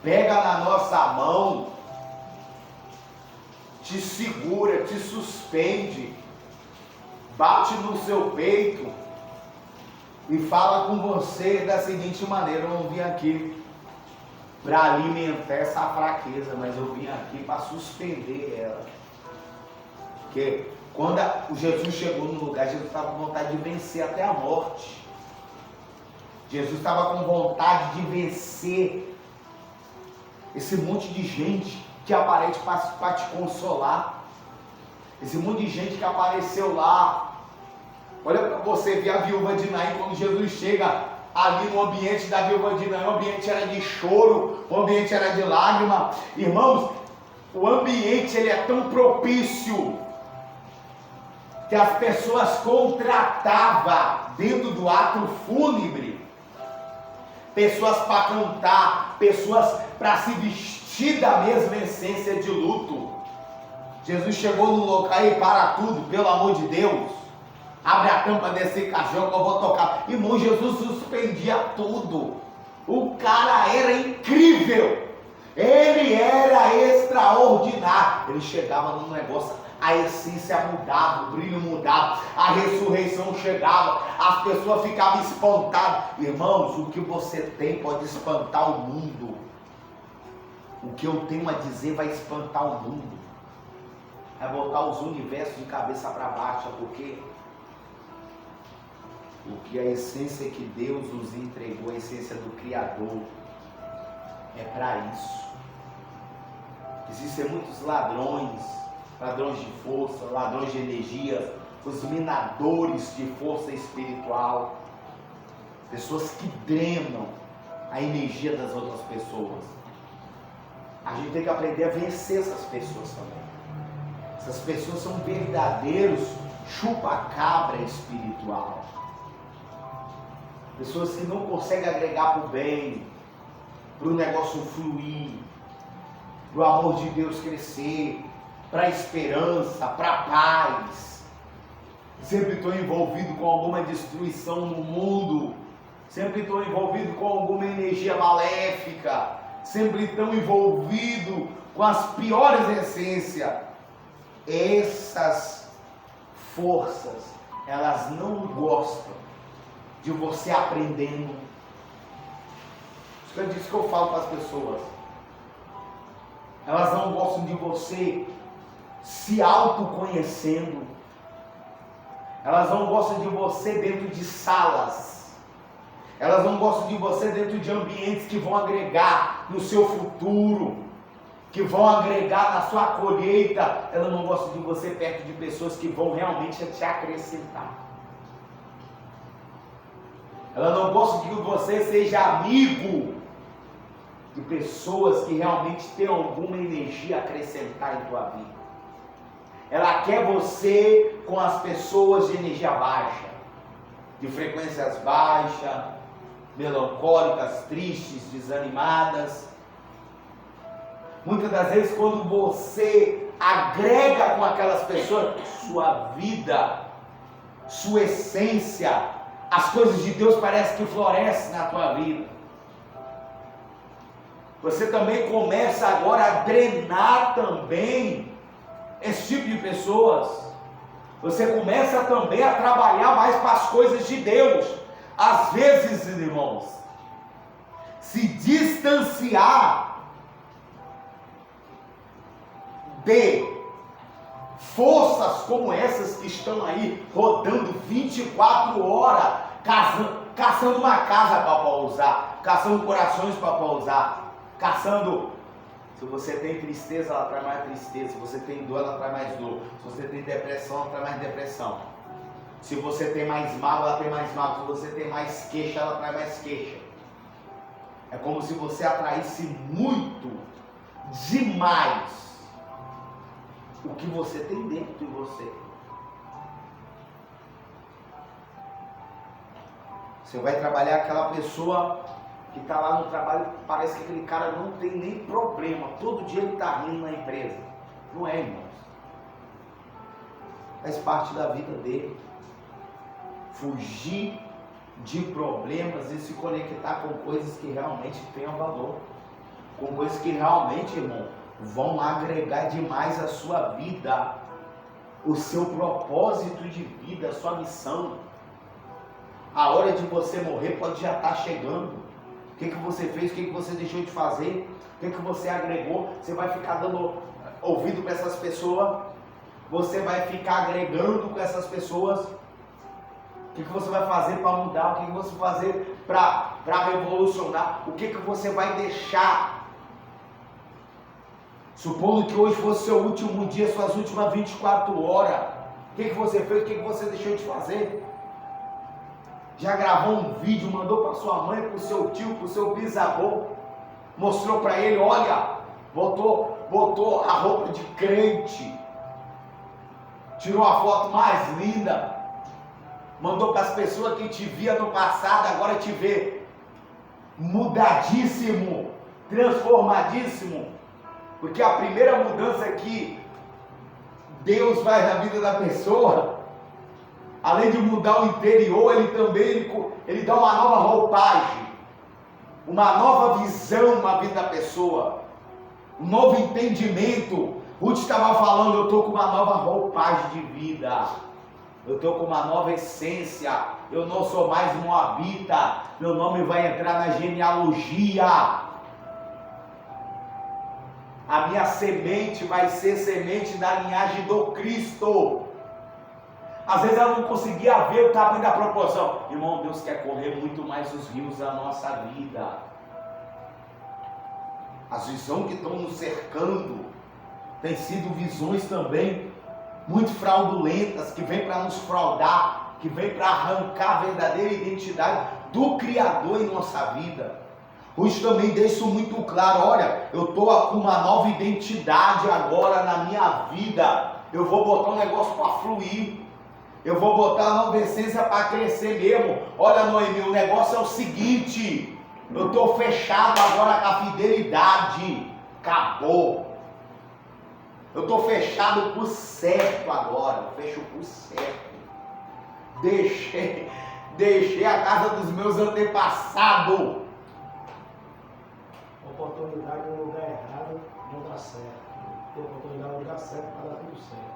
pega na nossa mão, te segura, te suspende, bate no seu peito e fala com você da seguinte maneira: eu não vim aqui para alimentar essa fraqueza, mas eu vim aqui para suspender ela. Porque quando Jesus chegou no lugar, Jesus estava com vontade de vencer até a morte. Jesus estava com vontade de vencer esse monte de gente que aparece para te consolar. Esse monte de gente que apareceu lá. Olha para você ver a viúva de Naim, quando Jesus chega ali no ambiente da viúva de Naim, o ambiente era de choro, o ambiente era de lágrima. Irmãos, o ambiente ele é tão propício que as pessoas contratavam dentro do ato fúnebre pessoas para cantar, pessoas para se vestir da mesma essência de luto. Jesus chegou no local e para tudo, pelo amor de Deus, abre a tampa desse caixão que eu vou tocar. Irmão, Jesus suspendia tudo. O cara era incrível, ele era extraordinário. Ele chegava num negócio, a essência mudava, o brilho mudava, a ressurreição chegava, as pessoas ficavam espantadas. Irmãos, o que você tem pode espantar o mundo. O que eu tenho a dizer vai espantar o mundo, vai botar os universos de cabeça para baixo, porque o que a essência que Deus nos entregou, a essência do Criador, é para isso. Existem muitos ladrões de força, ladrões de energias, os minadores de força espiritual, pessoas que drenam a energia das outras pessoas. A gente tem que aprender a vencer essas pessoas também. Essas pessoas são verdadeiros chupa-cabra espiritual. Pessoas que não conseguem agregar para o bem, para o negócio fluir, para o amor de Deus crescer, para a esperança, para a paz. Sempre estou envolvido com alguma destruição no mundo, sempre estou envolvido com alguma energia maléfica, sempre estou envolvido com as piores essências. Essas forças, elas não gostam de você aprendendo. Isso que eu falo para as pessoas. Elas não gostam de você se autoconhecendo. Elas não gostam de você dentro de salas. Elas não gostam de você dentro de ambientes que vão agregar no seu futuro. que vão agregar na sua colheita. Ela não gosta de você perto de pessoas que vão realmente te acrescentar. Ela não gosta de que você seja amigo de pessoas que realmente têm alguma energia a acrescentar em tua vida. Ela quer você com as pessoas de energia baixa, de frequências baixas, melancólicas, tristes, desanimadas. Muitas das vezes, quando você agrega com aquelas pessoas, sua vida, sua essência, as coisas de Deus parecem que florescem na tua vida. Você também começa agora a drenar também esse tipo de pessoas. Você começa também a trabalhar mais para as coisas de Deus. Às vezes, irmãos, se distanciar de forças como essas que estão aí rodando 24 horas, caçando uma casa para pousar, caçando corações para pousar, caçando. Se você tem tristeza, ela traz mais tristeza. Se você tem dor, ela traz mais dor. Se você tem depressão, ela traz mais depressão. Se você tem mais mágoa, ela tem mais mágoa. Se você tem mais queixa, ela traz mais queixa. É como se você atraísse muito, demais, o que você tem dentro de você. Você vai trabalhar aquela pessoa que está lá no trabalho, parece que aquele cara não tem nem problema, todo dia ele está rindo na empresa. Não é, irmãos. Faz parte da vida dele. Fugir de problemas e se conectar com coisas que realmente tenham valor. Com coisas que realmente, irmão, vão agregar demais a sua vida, o seu propósito de vida, a sua missão. A hora de você morrer pode já estar chegando. O que você fez, o que você deixou de fazer, o que você agregou. Você vai ficar dando ouvido para essas pessoas, você vai ficar agregando com essas pessoas. O que você vai fazer para mudar, o que você vai fazer para revolucionar, o que você vai deixar. Supondo que hoje fosse seu último dia, suas últimas 24 horas, o que você fez, o que você deixou de fazer? Já gravou um vídeo, mandou para sua mãe, para o seu tio, para o seu bisavô, mostrou para ele, olha, botou a roupa de crente, tirou a foto mais linda, mandou para as pessoas que te via no passado, agora te vê mudadíssimo, transformadíssimo, porque a primeira mudança que Deus faz na vida da pessoa, além de mudar o interior, ele também ele dá uma nova roupagem, uma nova visão na vida da pessoa, um novo entendimento. Ruth estava falando, eu estou com uma nova roupagem de vida, eu estou com uma nova essência, eu não sou mais moabita, meu nome vai entrar na genealogia, a minha semente vai ser semente da linhagem do Cristo. Às vezes ela não conseguia ver o tamanho da proporção. Irmão, Deus quer correr muito mais os rios da nossa vida. As visões que estão nos cercando têm sido visões também muito fraudulentas, que vêm para nos fraudar, que vêm para arrancar a verdadeira identidade do Criador em nossa vida. Hoje também deixa isso muito claro. Olha, eu estou com uma nova identidade agora na minha vida. Eu vou botar um negócio para fluir. Eu vou botar a nova essência para crescer mesmo. Olha, Noemi, o negócio é o seguinte. Eu estou fechado agora com a fidelidade. Acabou. Eu estou fechado por certo agora. Eu fecho por certo. Deixei a casa dos meus antepassados. Oportunidade no lugar errado não dá certo. Tem oportunidade no lugar certo para dar tudo certo.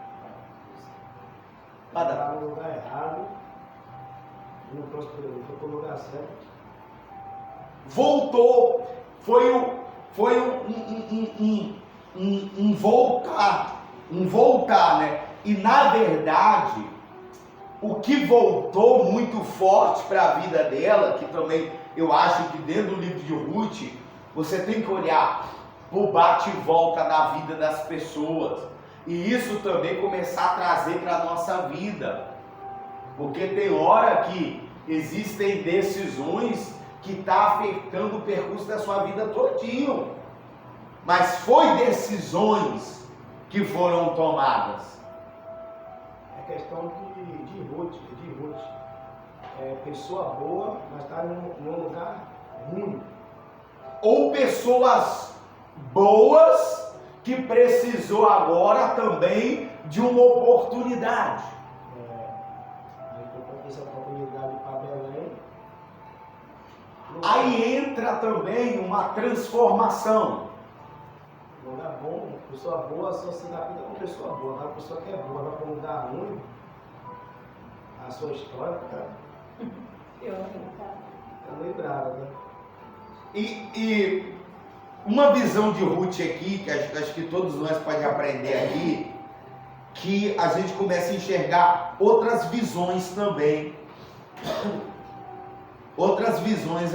Para no lugar errado, não prosperou, foi para o lugar certo. Voltou, foi um voltar, né? E na verdade, o que voltou muito forte para a vida dela, que também eu acho que dentro do livro de Ruth, você tem que olhar o bate e volta da vida das pessoas. E isso também começar a trazer para a nossa vida. Porque tem hora que existem decisões que estão afetando o percurso da sua vida todinho. Mas foi decisões que foram tomadas. É questão de Ruth. É pessoa boa, mas está num lugar ruim. Ou pessoas boas que precisou agora também de uma oportunidade. Aí foi essa oportunidade para Belém. Aí entra também uma transformação. Lugar bom, pessoa boa só se dá vida com pessoa boa. Agora a pessoa que é boa vai para um lugar ruim, a sua história fica lembrada, né? E uma visão de Ruth aqui, que acho que todos nós podemos aprender aqui, que a gente começa a enxergar outras visões também. Outras visões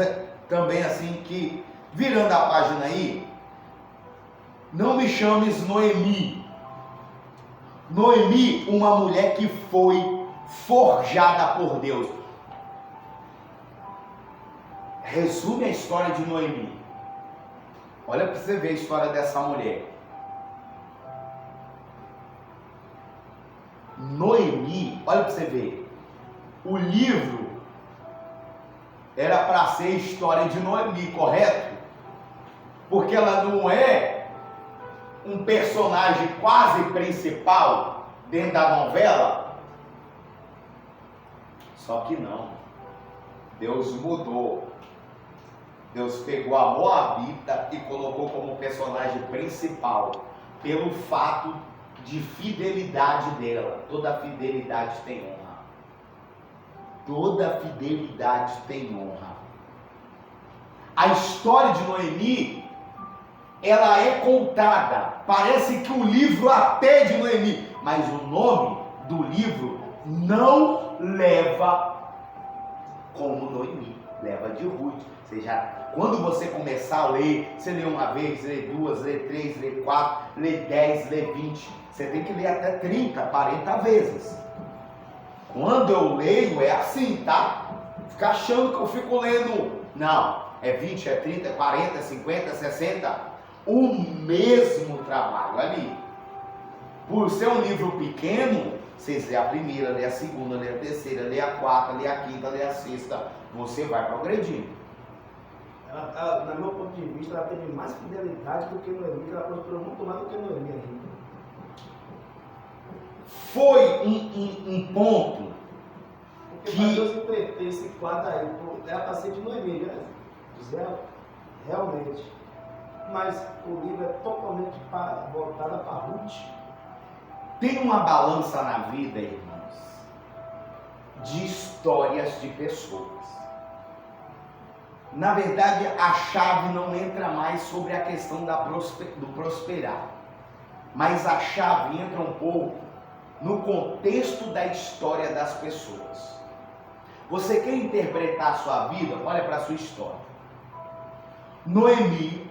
também assim que, virando a página aí, não me chames Noemi. Noemi, uma mulher que foi forjada por Deus. Resume a história de Noemi. Olha para você ver a história dessa mulher. Noemi, olha para você ver. O livro era para ser história de Noemi, correto? Porque ela não é um personagem quase principal dentro da novela. Só que não. Deus mudou. Deus pegou a Moabita e colocou como personagem principal, pelo fato de fidelidade dela. Toda fidelidade tem honra. Toda fidelidade tem honra. A história de Noemi, ela é contada. Parece que o livro até de Noemi, mas o nome do livro não leva como Noemi, leva de Ruth. Ou seja, quando você começar a ler, você lê uma vez, lê duas, lê três, lê quatro, lê 10, lê 20. Você tem que ler até 30, 40 vezes. Quando eu leio é assim, tá? Fica achando que eu fico lendo. Não, é 20, é 30, é 40, é 50, é 60. O mesmo trabalho ali. Por ser um livro pequeno, vocês lê a primeira, lê a segunda, lê a terceira, lê a quarta, lê a quinta, lê a sexta. Você vai progredindo. Ela, no meu ponto de vista, ela teve mais fidelidade do que Noemi, que ela prosperou muito mais do que Noemi ainda. Foi um ponto porque que... para Deus inverter esse quadro aí, ela está sendo de Noemi, né? Dizer, realmente. Mas o livro é totalmente voltado para Ruth. Tem uma balança na vida, irmãos, de histórias de pessoas. Na verdade, a chave não entra mais sobre a questão do prosperar, mas a chave entra um pouco no contexto da história das pessoas. Você quer interpretar a sua vida? Olha para a sua história. Noemi,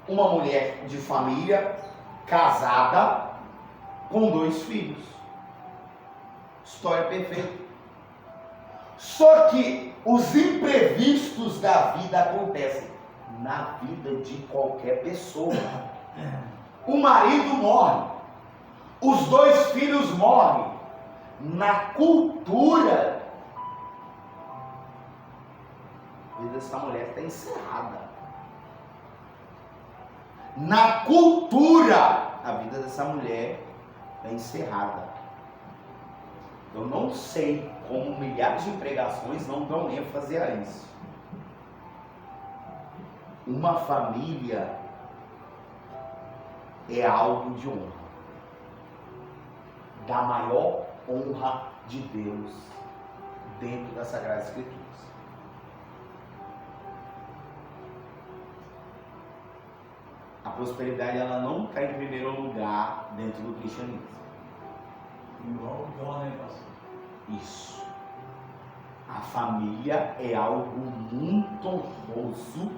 uma mulher de família, casada, com 2 filhos. História perfeita. Só que os imprevistos da vida acontecem na vida de qualquer pessoa. O marido morre, os 2 filhos morrem. Na cultura, a vida dessa mulher está encerrada. Na cultura, a vida dessa mulher está encerrada. Eu não sei como milhares de pregações não dão ênfase a isso. Uma família é algo de honra. Da maior honra de Deus dentro das Sagradas Escrituras. A prosperidade ela não está em primeiro lugar dentro do cristianismo. Igual o dó, né, pastor? Isso. A família é algo muito honroso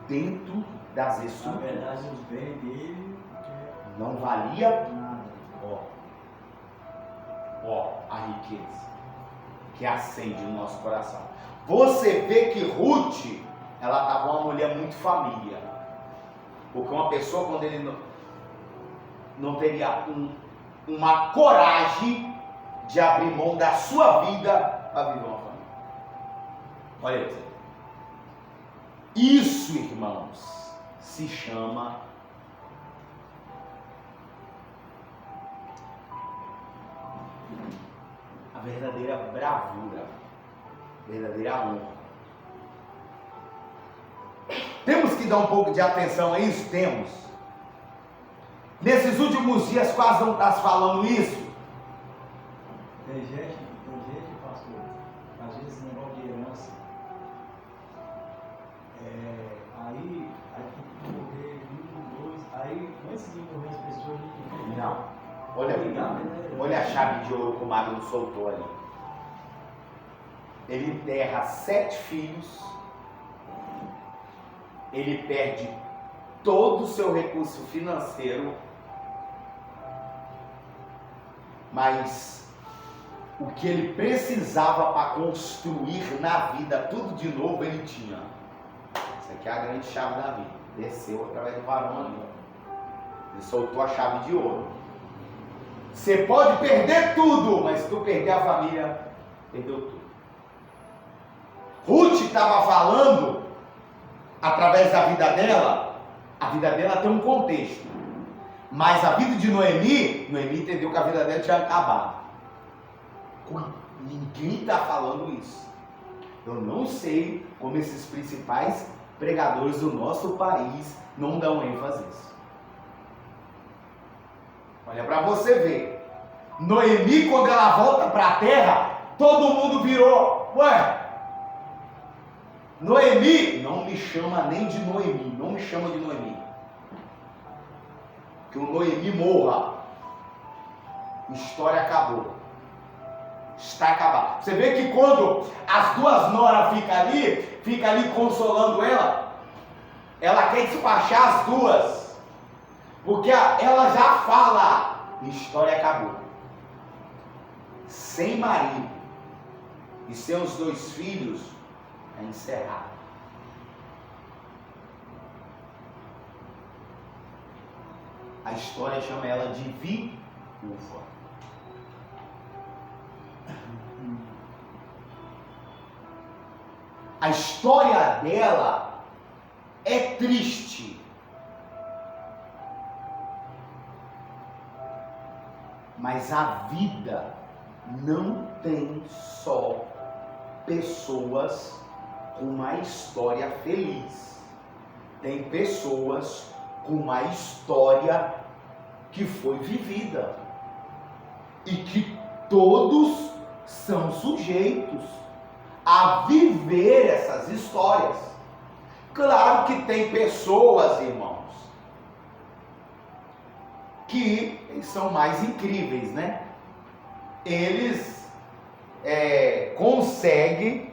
dentro das Na estruturas. verdade, os bens dele Não valia, nada. ó, a riqueza que acende no nosso coração. Você vê que Ruth, ela estava uma mulher muito família. Porque uma pessoa, quando ele não teria uma coragem de abrir mão da sua vida para viver uma família. Olha aí. Isso, irmãos, se chama a verdadeira bravura, a verdadeira honra. Temos que dar um pouco de atenção a isso? Temos. Nesses últimos dias quase não está se falando isso. Tem gente, pastor, às vezes esse negócio de herança. Aí tem que morrer um, dois, aí antes de morrer as pessoas, a gente Não. Olha a chave de ouro que o Magno soltou ali. Ele enterra 7 filhos. Ele perde todo o seu recurso financeiro. Mas o que ele precisava para construir na vida, tudo de novo, ele tinha. Essa aqui é a grande chave da vida. Desceu através do varão ali. Ele soltou a chave de ouro. Você pode perder tudo, mas se tu perder a família, perdeu tudo. Ruth estava falando, através da vida dela, a vida dela tem um contexto. Mas a vida de Noemi entendeu que a vida dela tinha acabado. Ninguém está falando isso. Eu não sei como esses principais pregadores do nosso país não dão ênfase nisso. Olha para você ver. Noemi, quando ela volta para a terra, todo mundo virou. Ué, Noemi, não me chama nem de Noemi, não me chama de Noemi. Que o Noemi morra. A história acabou. Está acabado. Você vê que quando as duas noras fica ali consolando ela quer despachar as duas. Porque ela já fala, a história acabou. Sem marido e seus 2 filhos, é encerrado. A história chama ela de viúva. A história dela é triste. Mas a vida não tem só pessoas com uma história feliz. Tem pessoas com uma história que foi vivida. E que todos são sujeitos a viver essas histórias. Claro que tem pessoas, irmãos, que são mais incríveis, né? Eles conseguem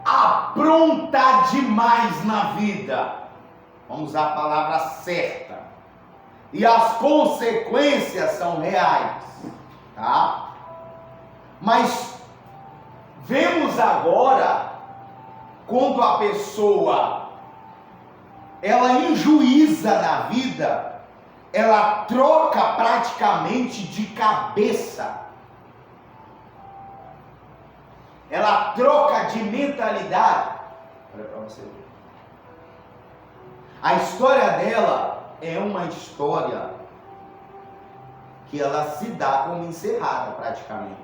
aprontar demais na vida. Vamos usar a palavra certa. E as consequências são reais, tá? Mas vemos agora quando a pessoa ela enjuíza na vida, ela troca praticamente de cabeça. Ela troca de mentalidade. Olha para você ver. A história dela é uma história que ela se dá como encerrada praticamente.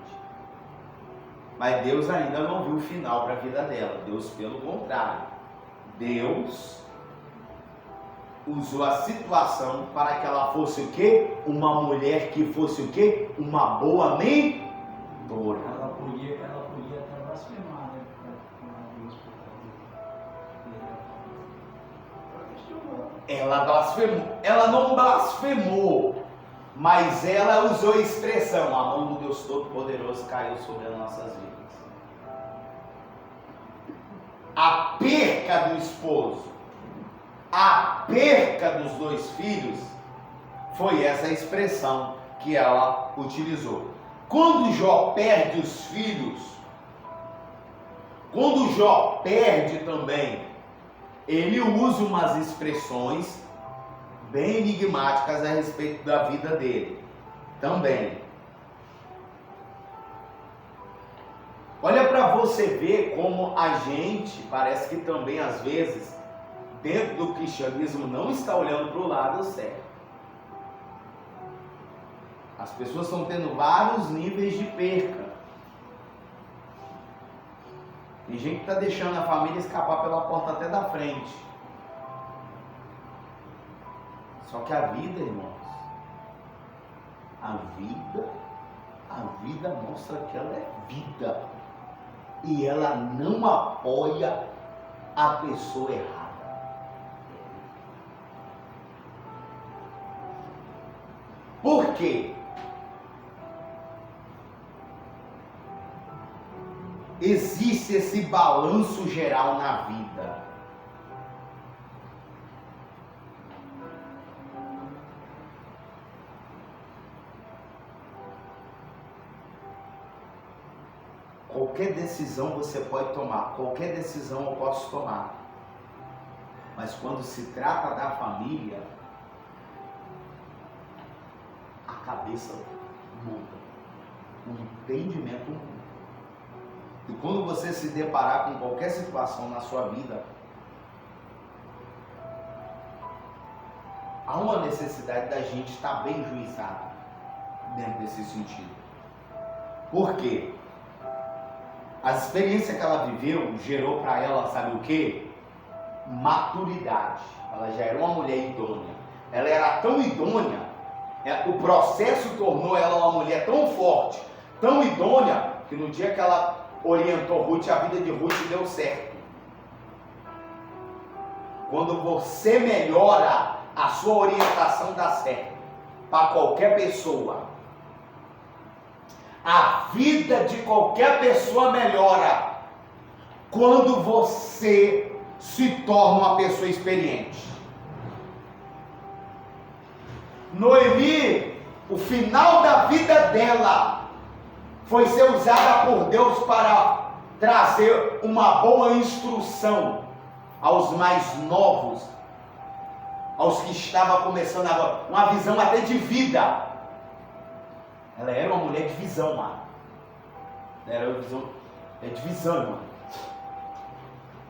Mas Deus ainda não viu o final para a vida dela. Deus, pelo contrário, Deus usou a situação para que ela fosse o quê? Uma mulher que fosse o quê? Uma boa mentora. Ela podia até blasfemar, né? Ela blasfemou. Ela não blasfemou, mas ela usou a expressão: a mão do Deus Todo-Poderoso caiu sobre as nossas vidas. a perca do esposo, a perca dos 2 filhos, foi essa expressão que ela utilizou. Quando Jó perde os filhos, quando Jó perde também, ele usa umas expressões bem enigmáticas a respeito da vida dele também. Olha para você ver como a gente parece que também às vezes dentro do cristianismo não está olhando para o lado certo. As pessoas estão tendo vários níveis de perca. Tem gente que está deixando a família escapar pela porta até da frente. Só que a vida, irmãos, a vida mostra que ela é vida. E ela não apoia a pessoa errada. Por quê? Existe esse balanço geral na vida. Qualquer decisão você pode tomar, qualquer decisão eu posso tomar. Mas quando se trata da família, a cabeça muda, o entendimento muda. E quando você se deparar com qualquer situação na sua vida, há uma necessidade da gente estar bem juizado dentro desse sentido. Por quê? A experiência que ela viveu gerou para ela, sabe o quê? Maturidade. Ela já era uma mulher idônea. Ela era tão idônea, o processo tornou ela uma mulher tão forte, tão idônea, que no dia que ela orientou Ruth, a vida de Ruth deu certo. Quando você melhora, a sua orientação dá certo para qualquer pessoa. A vida de qualquer pessoa melhora quando você se torna uma pessoa experiente. Noemi, o final da vida dela foi ser usada por Deus para trazer uma boa instrução aos mais novos, aos que estavam começando agora, uma visão até de vida. Ela era uma mulher de visão, mano. Era uma visão, de visão, irmão.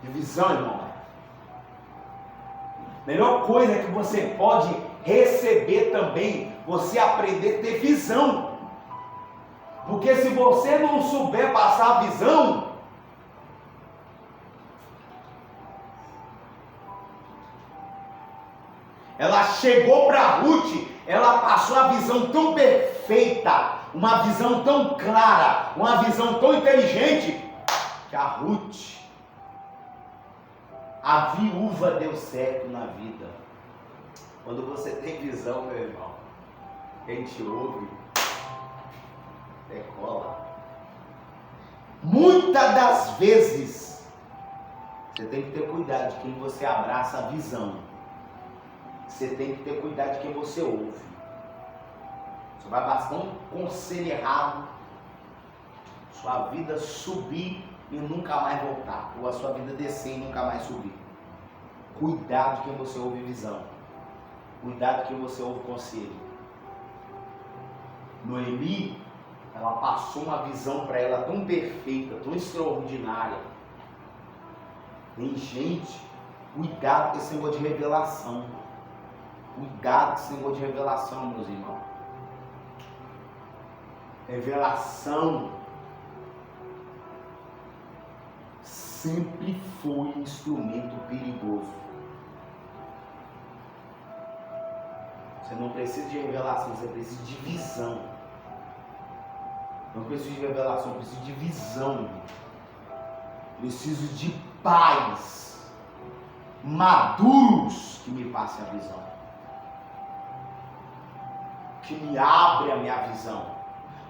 De visão, irmão. Melhor coisa que você pode receber também, você aprender a ter visão. Porque se você não souber passar a visão, ela chegou para Ruth, ela passou a visão tão perfeita, uma visão tão clara, uma visão tão inteligente, que a Ruth, a viúva, deu certo na vida. Quando você tem visão, meu irmão, quem te ouve, decola. Muitas das vezes, você tem que ter cuidado de quem você abraça a visão. Você tem que ter cuidado de quem você ouve. Você vai bastar um conselho errado, sua vida subir e nunca mais voltar, ou a sua vida descer e nunca mais subir. Cuidado de quem você ouve visão. Cuidado de quem você ouve conselho. Noemi, ela passou uma visão para ela tão perfeita, tão extraordinária. Tem gente, cuidado com esse negócio de revelação. Cuidado com esse negócio de revelação, meus irmãos. Revelação sempre foi um instrumento perigoso. Você não precisa de revelação, você precisa de visão. Não preciso de revelação, preciso de visão. Preciso de pais maduros que me passem a visão. Que me abre a minha visão,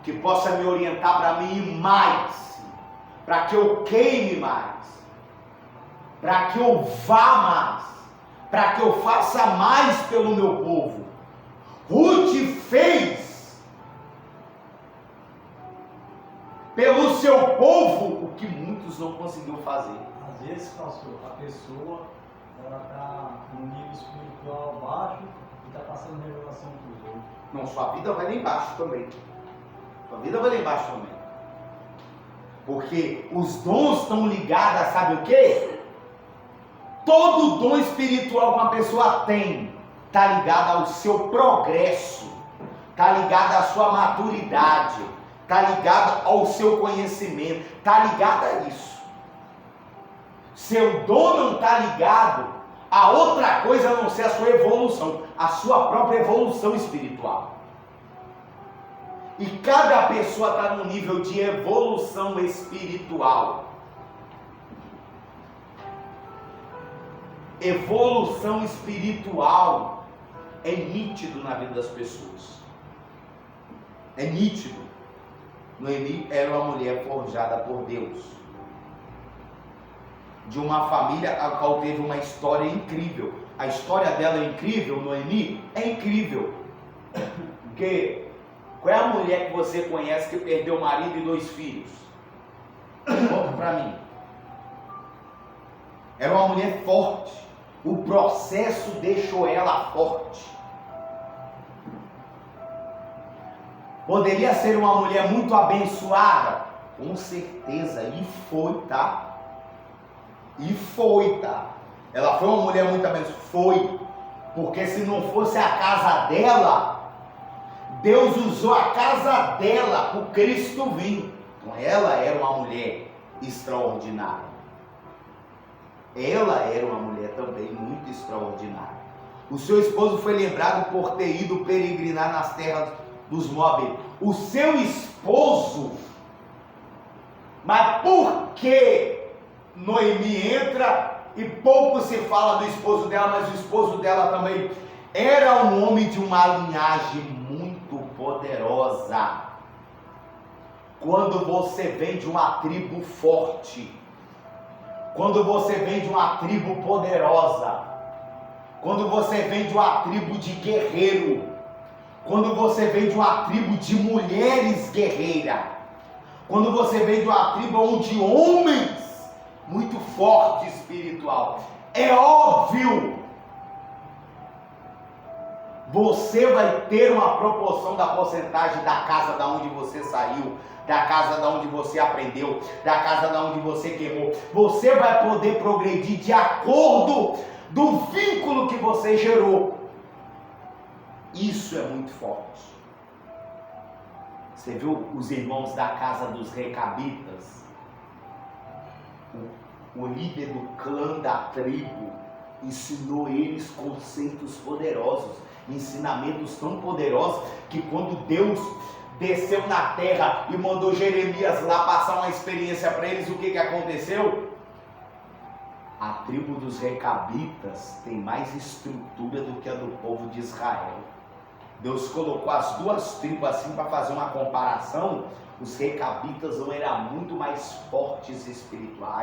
que possa me orientar para mim ir mais, para que eu queime mais. para que eu vá mais, para que eu faça mais pelo meu povo. Ruth fez pelo seu povo o que muitos não conseguiram fazer. Às vezes, pastor, a pessoa ela está num nível espiritual baixo e está passando revelação para os outros. Não, sua vida vai lá embaixo também. Sua vida vai lá embaixo também. Porque os dons estão ligados a sabe o quê? Todo dom espiritual que uma pessoa tem está ligado ao seu progresso, está ligado à sua maturidade, está ligado ao seu conhecimento, está ligado a isso. Seu dom não está ligado a outra coisa a não ser a sua evolução, a sua própria evolução espiritual. E cada pessoa está num nível de evolução espiritual. Evolução espiritual é nítido na vida das pessoas. É nítido. Noemi era uma mulher forjada por Deus. De uma família a qual teve uma história incrível. A história dela é incrível, Noemi é incrível. Porque qual é a mulher que você conhece que perdeu o marido e 2 filhos? Conta pra mim. Era uma mulher forte. O processo deixou ela forte. Poderia ser uma mulher muito abençoada? Com certeza, e foi, tá? E foi, tá? Ela foi uma mulher muito abençoada? Foi. Porque se não fosse a casa dela, Deus usou a casa dela para o Cristo vir. Então ela era uma mulher extraordinária. Ela era uma mulher também muito extraordinária. O seu esposo foi lembrado por ter ido peregrinar nas terras dos Moabitas. O seu esposo, mas por que Noemi entra e pouco se fala do esposo dela, mas o esposo dela também era um homem de uma linhagem muito poderosa. Quando você vem de uma tribo forte, quando você vem de uma tribo poderosa, quando você vem de uma tribo de guerreiro, quando você vem de uma tribo de mulheres guerreiras, quando você vem de uma tribo onde homens muito fortes espiritual, é óbvio, você vai ter uma proporção da porcentagem da casa da onde você saiu, da casa da onde você aprendeu, da casa da onde você queimou. Você vai poder progredir de acordo do vínculo que você gerou. Isso é muito forte. Você viu os irmãos da casa dos Recabitas? O líder do clã da tribo ensinou eles conceitos poderosos, ensinamentos tão poderosos que quando Deus desceu na terra e mandou Jeremias lá passar uma experiência para eles, o que aconteceu? A tribo dos Recabitas tem mais estrutura do que a do povo de Israel. Deus colocou as 2 tribos assim para fazer uma comparação. Os Recabitas eram muito mais fortes espirituais.